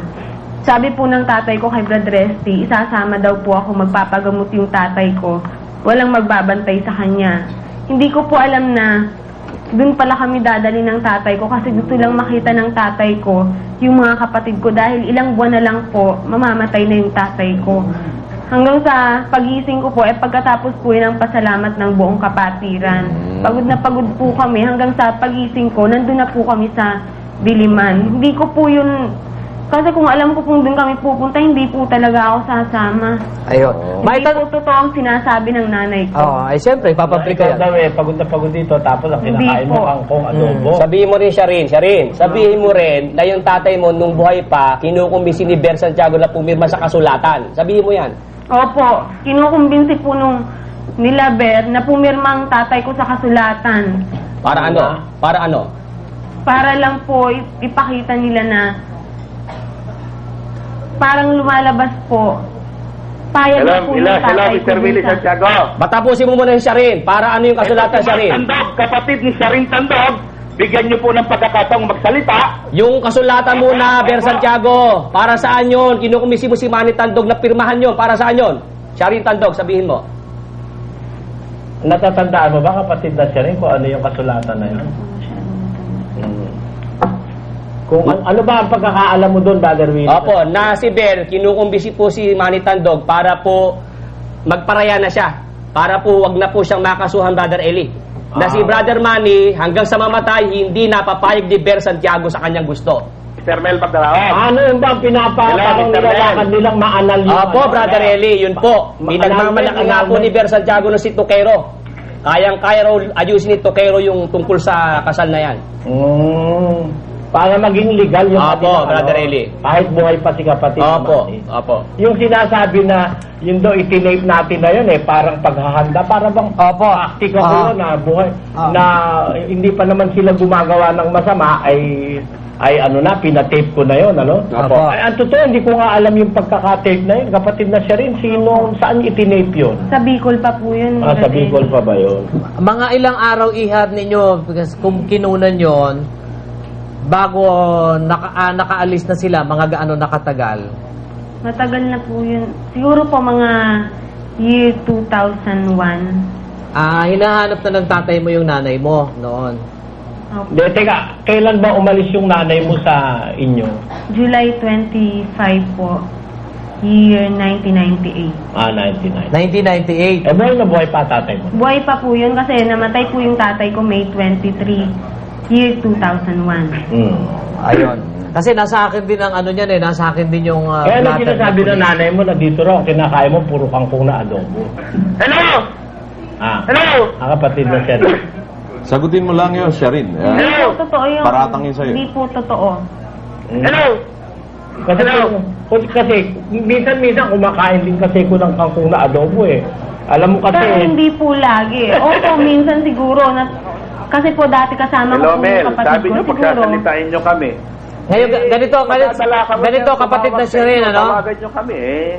Sabi po ng tatay ko kay Brad Respi, isasama daw po ako, magpapagamot yung tatay ko. Walang magbabantay sa kanya. Hindi ko po alam na dun pala kami dadali ng tatay ko kasi gusto lang makita ng tatay ko yung mga kapatid ko dahil ilang buwan na lang po, mamamatay na yung tatay ko. Hanggang sa pagising ko po, pagkatapos po yun ang pasalamat ng buong kapatiran. Pagod na pagod po kami. Hanggang sa pagising ko, nandun na po kami sa Diliman. Hindi ko po yun, kasi kung alam ko kung doon kami pupunta, hindi po talaga ako sasama. Ayun. Hindi po totoo ang sinasabi ng nanay ko. Ay siyempre, ipapublic ka yan. Daw pagod na pagod dito, tapos ang kinakain mo kangkong adobo. Sabihin mo rin, Sharin, sabihin mo rin na yung tatay mo nung buhay pa, kinukumbisi ni Ber Santiago na pumirma sa kasulatan. Sabihin mo yan. Opo, kinukumbinsi po nung nila Ber na pumirma ang tatay ko sa kasulatan. Para ano? Para ano? Para lang po ipakita nila na parang lumalabas po. Payag na po yung tatay ko. Mr. Willie Santiago. Batapusin mo muna si Sharin. Para ano yung kasulatan, Sharin? Tandog, kapatid ni Sharin Tandog, bigyan niyo po ng pagkakataong magsalita. Yung kasulatan muna, Ber Santiago. Para saan yun? Kinukumisi mo si Manny Tandog na pirmahan yun. Para saan yun? Sharin Tandog, sabihin mo. Natatandaan mo ba, kapatid na Sharin, kung ano yung kasulatan na yun? Kung ano ba ang pagkakaalam mo doon, Brother Willie? Opo, na si Ber, kinukumbisi po si Manny Tandog para po magparaya na siya. Para po wag na po siyang makasuhan, Brother Eli. Na si Brother Manny, hanggang sa mamatay, hindi napapayag ni Ber Santiago sa kanyang gusto. Mr. Mel Pagdaraon. Ano yung bang pinapakang nilalakad nilang maanal yun? Opo, Brother Eli, yun po. Minagmamalaki nga po ni Ber Santiago na si Toquero. Kayang-kaya raw ayusin ni Toquero yung tungkol sa kasal na yan. Para maging legal yung Opo, Brother Eli. Kahit buhay pa si kapatid. Opo, naman, opo. Yung sinasabi na yun daw itinape natin na yun parang paghahanda, para bang practical yun na buhay, na hindi pa naman sila gumagawa ng masama ay ano na, pinatape ko na yun, ano? Opo. Ay, ang totoo, hindi ko nga alam yung pagkakatape na yun. Kapatid na siya rin, saan itinape yun? Sa Bicol pa po yun. Sa Bicol pa ba yun? Mga ilang araw ihab ninyo, because kung kinunan yon bago nakaalis na sila, mga gaano nakatagal? Matagal na po yun. Siguro po mga year 2001. Hinahanap na ng tatay mo yung nanay mo noon. De, teka, kailan ba umalis yung nanay mo sa inyo? July 25 po, year 1998. 1998. 1998. Buhay na buhay pa tatay mo? Buhay pa po yun kasi namatay po yung tatay ko May 23, year 2001. Ayun. Kasi nasa akin din ang ano niyan nasa akin din yung Kaya ano sinasabi ng nanay mo na dito raw, kinakain mo puro kangkong na adobo. Hello! Hello! Kapatid na siya rin. Sagutin mo lang yun, Sharin. Hindi po totoo yun. Paratang yun sa'yo. Hindi po totoo. Hello! Kasi minsan kumakain din kasi ko ng kangkong na adobo Alam mo kasi... Pero hindi po lagi. Opo, minsan siguro na Kasi po dati kasama Hello, ko po Mel. yung kapatid Sabi ko. niyo, Siguro, pagsasalitain niyo kami. Ngayon, ganito kapatid na si Rin, ano? Tawagan niyo kami, eh.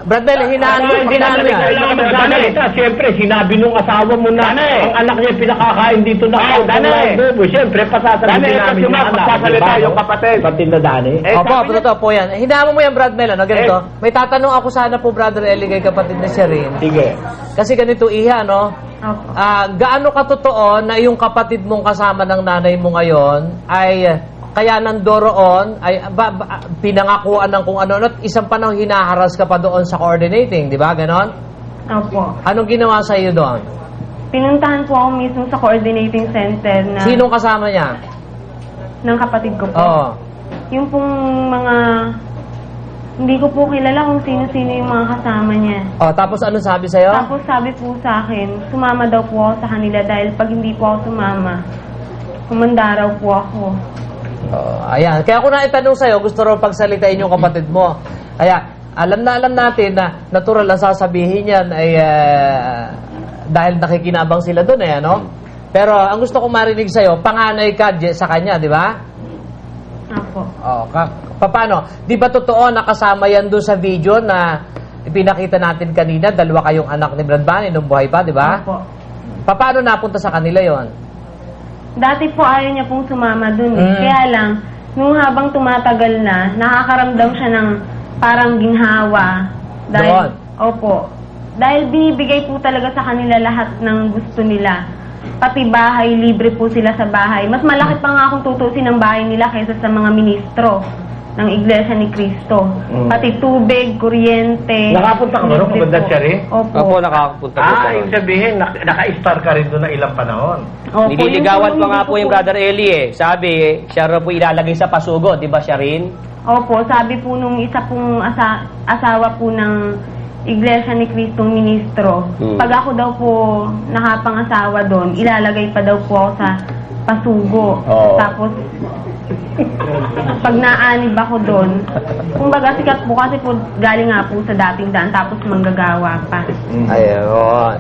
Brad Mel, hinaan niya. Siyempre, sinabi nung asawa mo na ang anak niya pinakakain dito na bobo. Siyempre, pasasabihin namin yung anak. Pagsasalita yung kapatid. Kapatid na Dani. Opo, totoo po yan. Hinaan mo yan, Brad Mel, ano? Ganito. May tatanong ako sana po, Brother Eli, kay kapatid na si Rin. Sige. Kasi ganito, Iha, no? Opo. Gaano katotoo na yung kapatid mong kasama ng nanay mo ngayon ay kaya nandoroon ay pinangakuan ng kung ano at isang panahon hinaharas ka pa doon sa coordinating, di ba? Ganon? Opo. Anong ginawa sa iyo doon? Pinuntahan po ako mismo sa coordinating center na Sinong kasama niya? ng kapatid ko po. Oo. Yung pong mga... Hindi ko po kilala kung sino-sino yung mga kasama niya. Oh, tapos ano sabi sa'yo? Tapos sabi po sa akin, sumama daw po ako sa kanila dahil pag hindi po ako sumama, kumanda raw po ako. Ayan. Kaya ako na itanong sa'yo, gusto raw pagsalitain yung kapatid mo. Kaya, alam natin na natural ang sasabihin yan ay dahil nakikinabang sila doon eh, ano? Pero ang gusto kong marinig sa'yo, panganay ka sa kanya, di ba? Apo. Oh, paano? Di ba totoo nakasama yan doon sa video na ipinakita natin kanina, dalawa kayong anak ni Brad Bunny nung buhay pa, di ba? Apo. Paano napunta sa kanila yon? Dati po ayaw niya pong sumama dun. Kaya lang, nung habang tumatagal na, nakakaramdam siya ng parang ginhawa. Dahil, opo. Dahil binibigay po talaga sa kanila lahat ng gusto nila. Pati bahay, libre po sila sa bahay. Mas malaki pa nga kung tutusin ang bahay nila kaysa sa mga ministro ng Iglesia ni Cristo. Pati tubig, kuryente. Nakapunta ka ba rin, Commander Cherry? Opo. Nakapunta Ibig sabihin, naka-star ka rin doon na ilang panahon. Opo, Nililigawan yung pa nga po yung gusto Brother Eli eh. Sabi, siya raw po ilalagay sa pasugo, di ba siya rin? Opo, sabi po nung isa pong asawa po ng Iglesia ni Cristong ministro, pag ako daw po nakapangasawa doon, ilalagay pa daw po ako sa pasugo. Tapos, pag naanib ako doon, kumbaga sikat po kasi po galing nga po sa dating daan, tapos manggagawa pa. Ayun.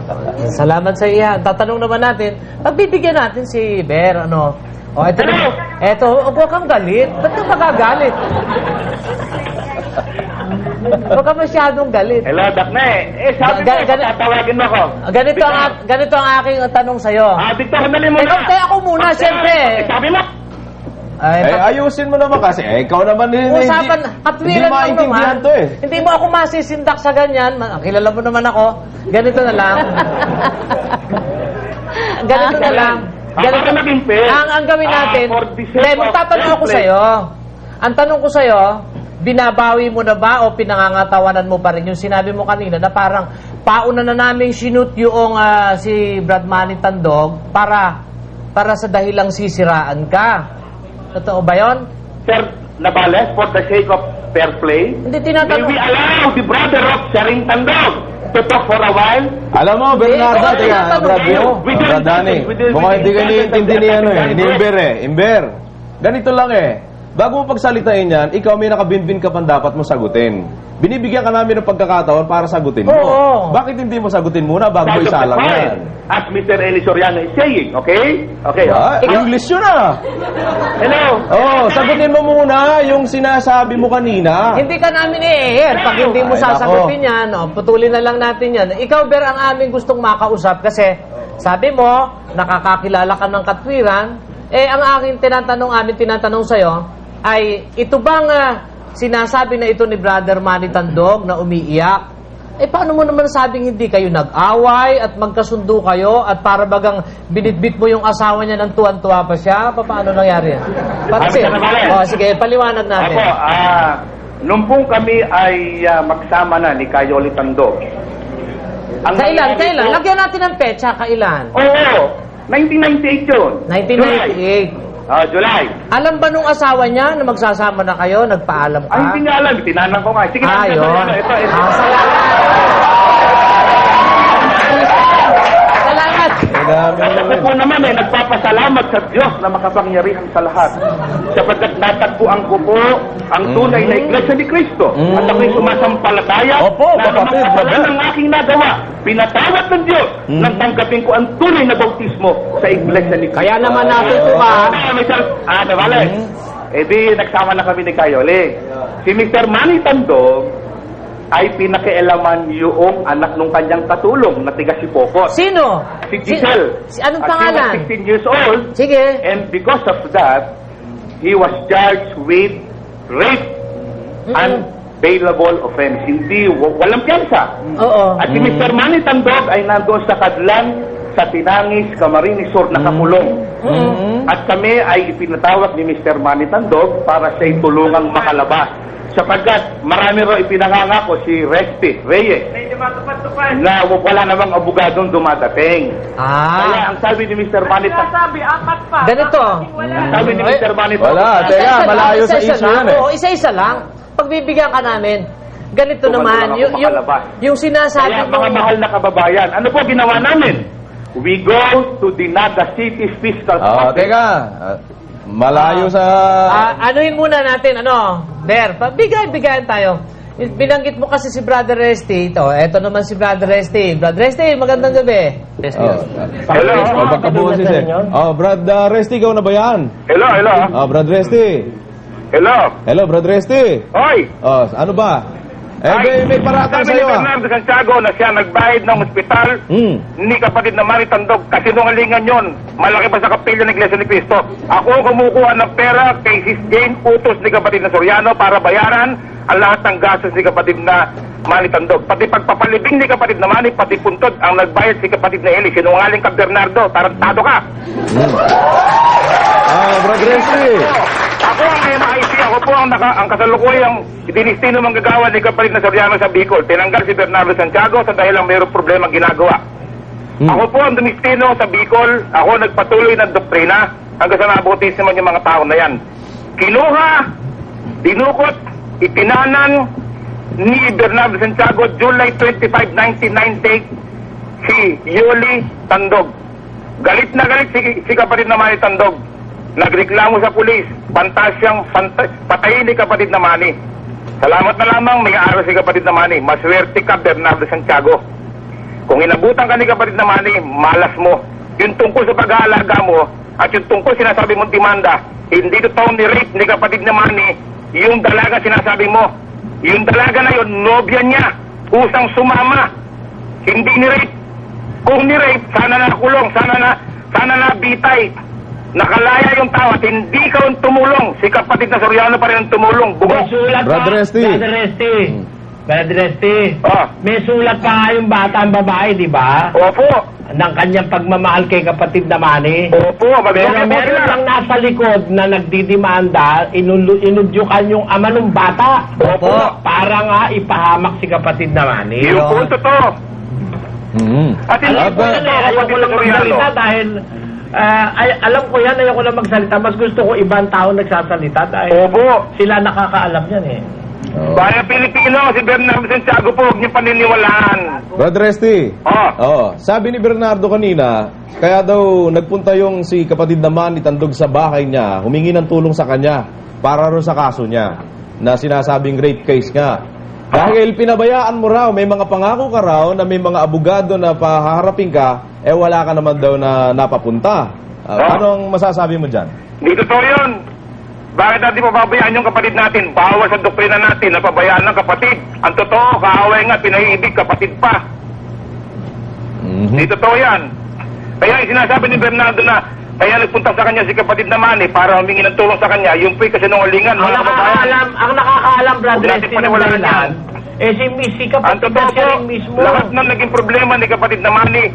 Salamat sa iya. Tatanong naman natin, pagbibigyan natin si Ber, ano? O, eto, huwag kang galit. Ba't ka magagalit? Huwag ka masyadong galit. Hello, Dakne. Sabi mo, tatawagin mo ako. Ganito ang aking tanong sa'yo. Dito, sandali mo na. Kaya ako muna, siyempre. Sabi mo. Ayusin mo naman kasi. Ikaw naman Usapan, katwiran lang naman. to eh. Hindi mo ako masisindak sa ganyan. Kilala mo naman ako. Ganito na lang. Ganito na lang. Ganito ang gawin natin. Magtatanong ako sa'yo. Ang tanong ko sa'yo, binabawi mo na ba o pinangangatawanan mo pa rin yung sinabi mo kanina na parang pauna na namin sinut yung si Brad Manny Tandog para sa dahilang sisiraan ka. Totoo ba yun? Sir Navales, for the sake of fair play, Hindi may tinatanong. we allow the brother of Sharing Tandog to talk for a while? Alam mo, Bernardo, Eh, teka, Brad Dani, mukhang hindi ka iniintindi ni ano eh, ni Imber eh. Imber, ganito lang eh. Bago mo pagsalitain yan, ikaw may nakabinbin ka pang dapat mo sagutin. Binibigyan ka namin ng pagkakataon para sagutin mo. Oo. Bakit hindi mo sagutin muna bago mo isalang yan? As Mr. Eli Soriano is saying, okay? Okay. English yun ah! Hello? Sagutin mo muna yung sinasabi mo kanina. Hindi ka namin Pag hindi mo sasagutin yan, putulin na lang natin yan. Ikaw, Ber, ang aming gustong makausap kasi sabi mo, nakakakilala ka ng katwiran. Ang aking tinatanong sa'yo, ay ito bang sinasabi na ito ni Brother Manny Tandog na umiiyak? Paano mo naman sabing hindi kayo nag-away at magkasundo kayo at para bagang binitbit mo yung asawa niya ng tuwan-tuwa pa siya? Paano nangyari yan? Sige, paliwanag natin. Nung pong kami ay magsama na ni Kayoli Tandog. Kailan? Lagyan natin ng petsa, kailan? Oo, 1998 yun. 1998. July. Alam ba nung asawa niya na magsasama na kayo? Nagpaalam ka? Hindi niya alam. Tinanong ko nga. Sige, yun. Ito. Salamat. Ako po naman nagpapasalamat sa Diyos na makapangyarihan sa lahat. Sapagkat natagpuan ko po ang tunay na Iglesia ni Cristo. At ako'y sumasampalataya na ang mga kasalanan ng aking nagawa, pinatawad ng Diyos nang tanggapin ko ang tunay na bautismo sa Iglesia ni Cristo. Kaya naman natutuwa. Vale. Di nagsama na kami ni Kayole. Si Mr. Manny Tandog ay pinakialaman yung anak ng kanyang katulong na tiga Sipokot. Sino? Si Giselle. Anong pangalan? She was 16 years old. Sige. And because of that, he was charged with rape and bailable offense. Hindi, walang piyansa. Oo. At si Mr. Manny Tandog ay nandoon sa Kadlan, sa Tinangis, Camarines Sur, nakakulong. At kami ay ipinatawag ni Mr. Manny Tandog para siya'y tulungang makalabas. Sapagkat marami ro ipinangangako si Reyes na wala namang abogadong dumadating. Kaya ang sabi ni Mr. Manny Tandog, Ganito. sabi ni Mr. Manny Tandog, Wala, teka, malayo sa issue yan eh. Oo, isa-isa lang. Pagbibigyan ka namin. Ganito naman, yung sinasabi kaya mga mahal na kababayan, ano po ginawa namin? We go to the Naga City Fiscal Office. Teka. Malayo sa... anuhin muna natin, Der, bigayan tayo. Binanggit mo kasi si Brother Resty. Eto naman si Brother Resty. Brother Resty, magandang gabi. Hello. Pagkabuo si Sir. Brad Resty, ikaw na ba yan? Hello. Brad Resty. Hello, Brad Resty. Hoy! Ano ba? May paratang sabi sa'yo ni Bernardo Santiago na siya nagbayad ng ospital ni kapatid na Manny Tandog kasi nungalingan yon. Malaki pa sa kapilya ng Iglesia ni Cristo. Ako kumukuha ng pera kay Sis Jane Putos ni kapatid na Soriano para bayaran ang lahat ng gastos ni kapatid na Manny Tandog. Pati pagpapalibing ni kapatid na Manny, pati puntod ang nagbayad si kapatid na Eli. Sinungaling ka, Bernardo. Tarantado ka. Brad Resty. Ako ang MIC, ako po ang kasalukuyang dinistino manggagawa ni kapatid na Soriano sa Bicol. Tinanggal si Bernardo Santiago sa dahilang mayroong problema ginagawa. Ako po ang dinistino sa Bicol. Ako nagpatuloy ng doktrina hanggang sa nabutis naman yung mga tao na yan. Kinuha, dinukot, itinanan ni Bernardo Santiago July 25, 1990 si Yoli Tandog. Galit na galit si kapatid na Manny Tandog. Nagreklamo sa pulis, patayin ni kapatid na Manny. Salamat na lamang may aaral si kapatid na Manny. Maswerte ka, Bernardo Santiago. Kung inabutan ka ni kapatid na Manny, malas mo. Yung tungkol sa pag-aalaga mo at yung tungkol sinasabi mong demanda, hindi totoong ni-rape ni kapatid na Manny yung dalaga sinasabi mo. Yung dalaga na yun, nobya niya, usang sumama. Hindi ni-rape. Kung ni-rape, sana nakulong, sana na bitay. Nakalaya yung tao at hindi ka tumulong. Si kapatid na Soriano pa rin ang tumulong. Bugok. Brother Resty. Brother Resty. May sulat pa nga yung bata ang babae, di ba? Opo. Ng kanyang pagmamahal kay kapatid na Manny. Opo. Pero meron lang nasa likod na nagdidimanda, inudyukan yung ama ng bata. Opo. Para nga ipahamak si kapatid na Manny. Yung punto to. At hindi ko ayoko lang magsalita dahil alam ko yan, ayoko lang magsalita. Mas gusto ko ibang tao nagsasalita dahil sila nakakaalam yan eh. Bayan Pilipino, si Bernardo Santiago po, huwag niyo paniniwalaan. Brad Resty. Sabi ni Bernardo kanina, kaya daw nagpunta yung si kapatid na Manny Tandog sa bahay niya, humingi ng tulong sa kanya para rin sa kaso niya na sinasabing rape case nga. Dahil pinabayaan mo raw, may mga pangako ka raw na may mga abogado na pahaharapin ka, wala ka naman daw na napapunta. Anong masasabi mo dyan? Hindi totoo yun. Bakit natin pababayaan yung kapatid natin? Bawas sa doktrina natin na pabayaan ng kapatid. Ang totoo, kaaway nga, pinahiibig, kapatid pa. Hindi totoo yan. Kaya yung sinasabi ni Bernardo na kaya nagpunta sa kanya si kapatid na Manny para humingi ng tulong sa kanya, yung po'y kasinungalingan. Ang nakakaalam, Brother Resty, ng dahilan, si kapatid na siya rin mismo. Lahat ng naging problema ni kapatid na Manny,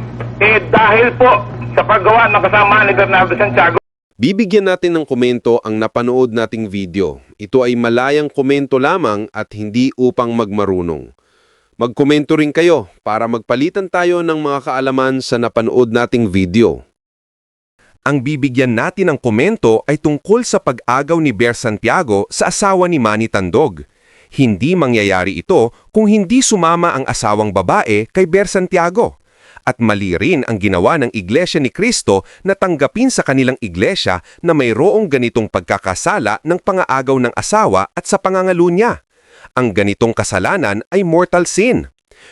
dahil po sa paggawa ng kasama ni Bernardo Santiago. Bibigyan natin ng komento ang napanood nating video. Ito ay malayang komento lamang at hindi upang magmarunong. Magkomento rin kayo para magpalitan tayo ng mga kaalaman sa napanood nating video. Ang bibigyan natin ng komento ay tungkol sa pag-agaw ni Ber Santiago sa asawa ni Manny Tandog. Hindi mangyayari ito kung hindi sumama ang asawang babae kay Ber Santiago. At mali rin ang ginawa ng Iglesia ni Cristo na tanggapin sa kanilang iglesia na mayroong ganitong pagkakasala ng pangaagaw ng asawa at sa pangangalo niya. Ang ganitong kasalanan ay mortal sin.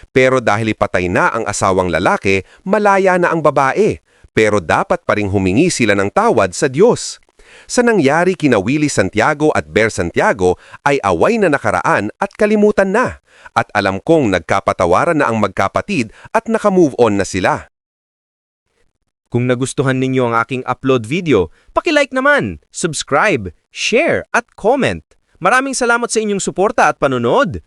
Pero dahil ipatay na ang asawang lalaki, malaya na ang babae. Pero dapat pa ring humingi sila ng tawad sa Diyos. Sa nangyari kina Willie Santiago at Ber Santiago ay away na nakaraan at kalimutan na. At alam kong nagkapatawaran na ang magkapatid at nakamove on na sila. Kung nagustuhan ninyo ang aking upload video, paki-like naman, subscribe, share at comment. Maraming salamat sa inyong suporta at panonood.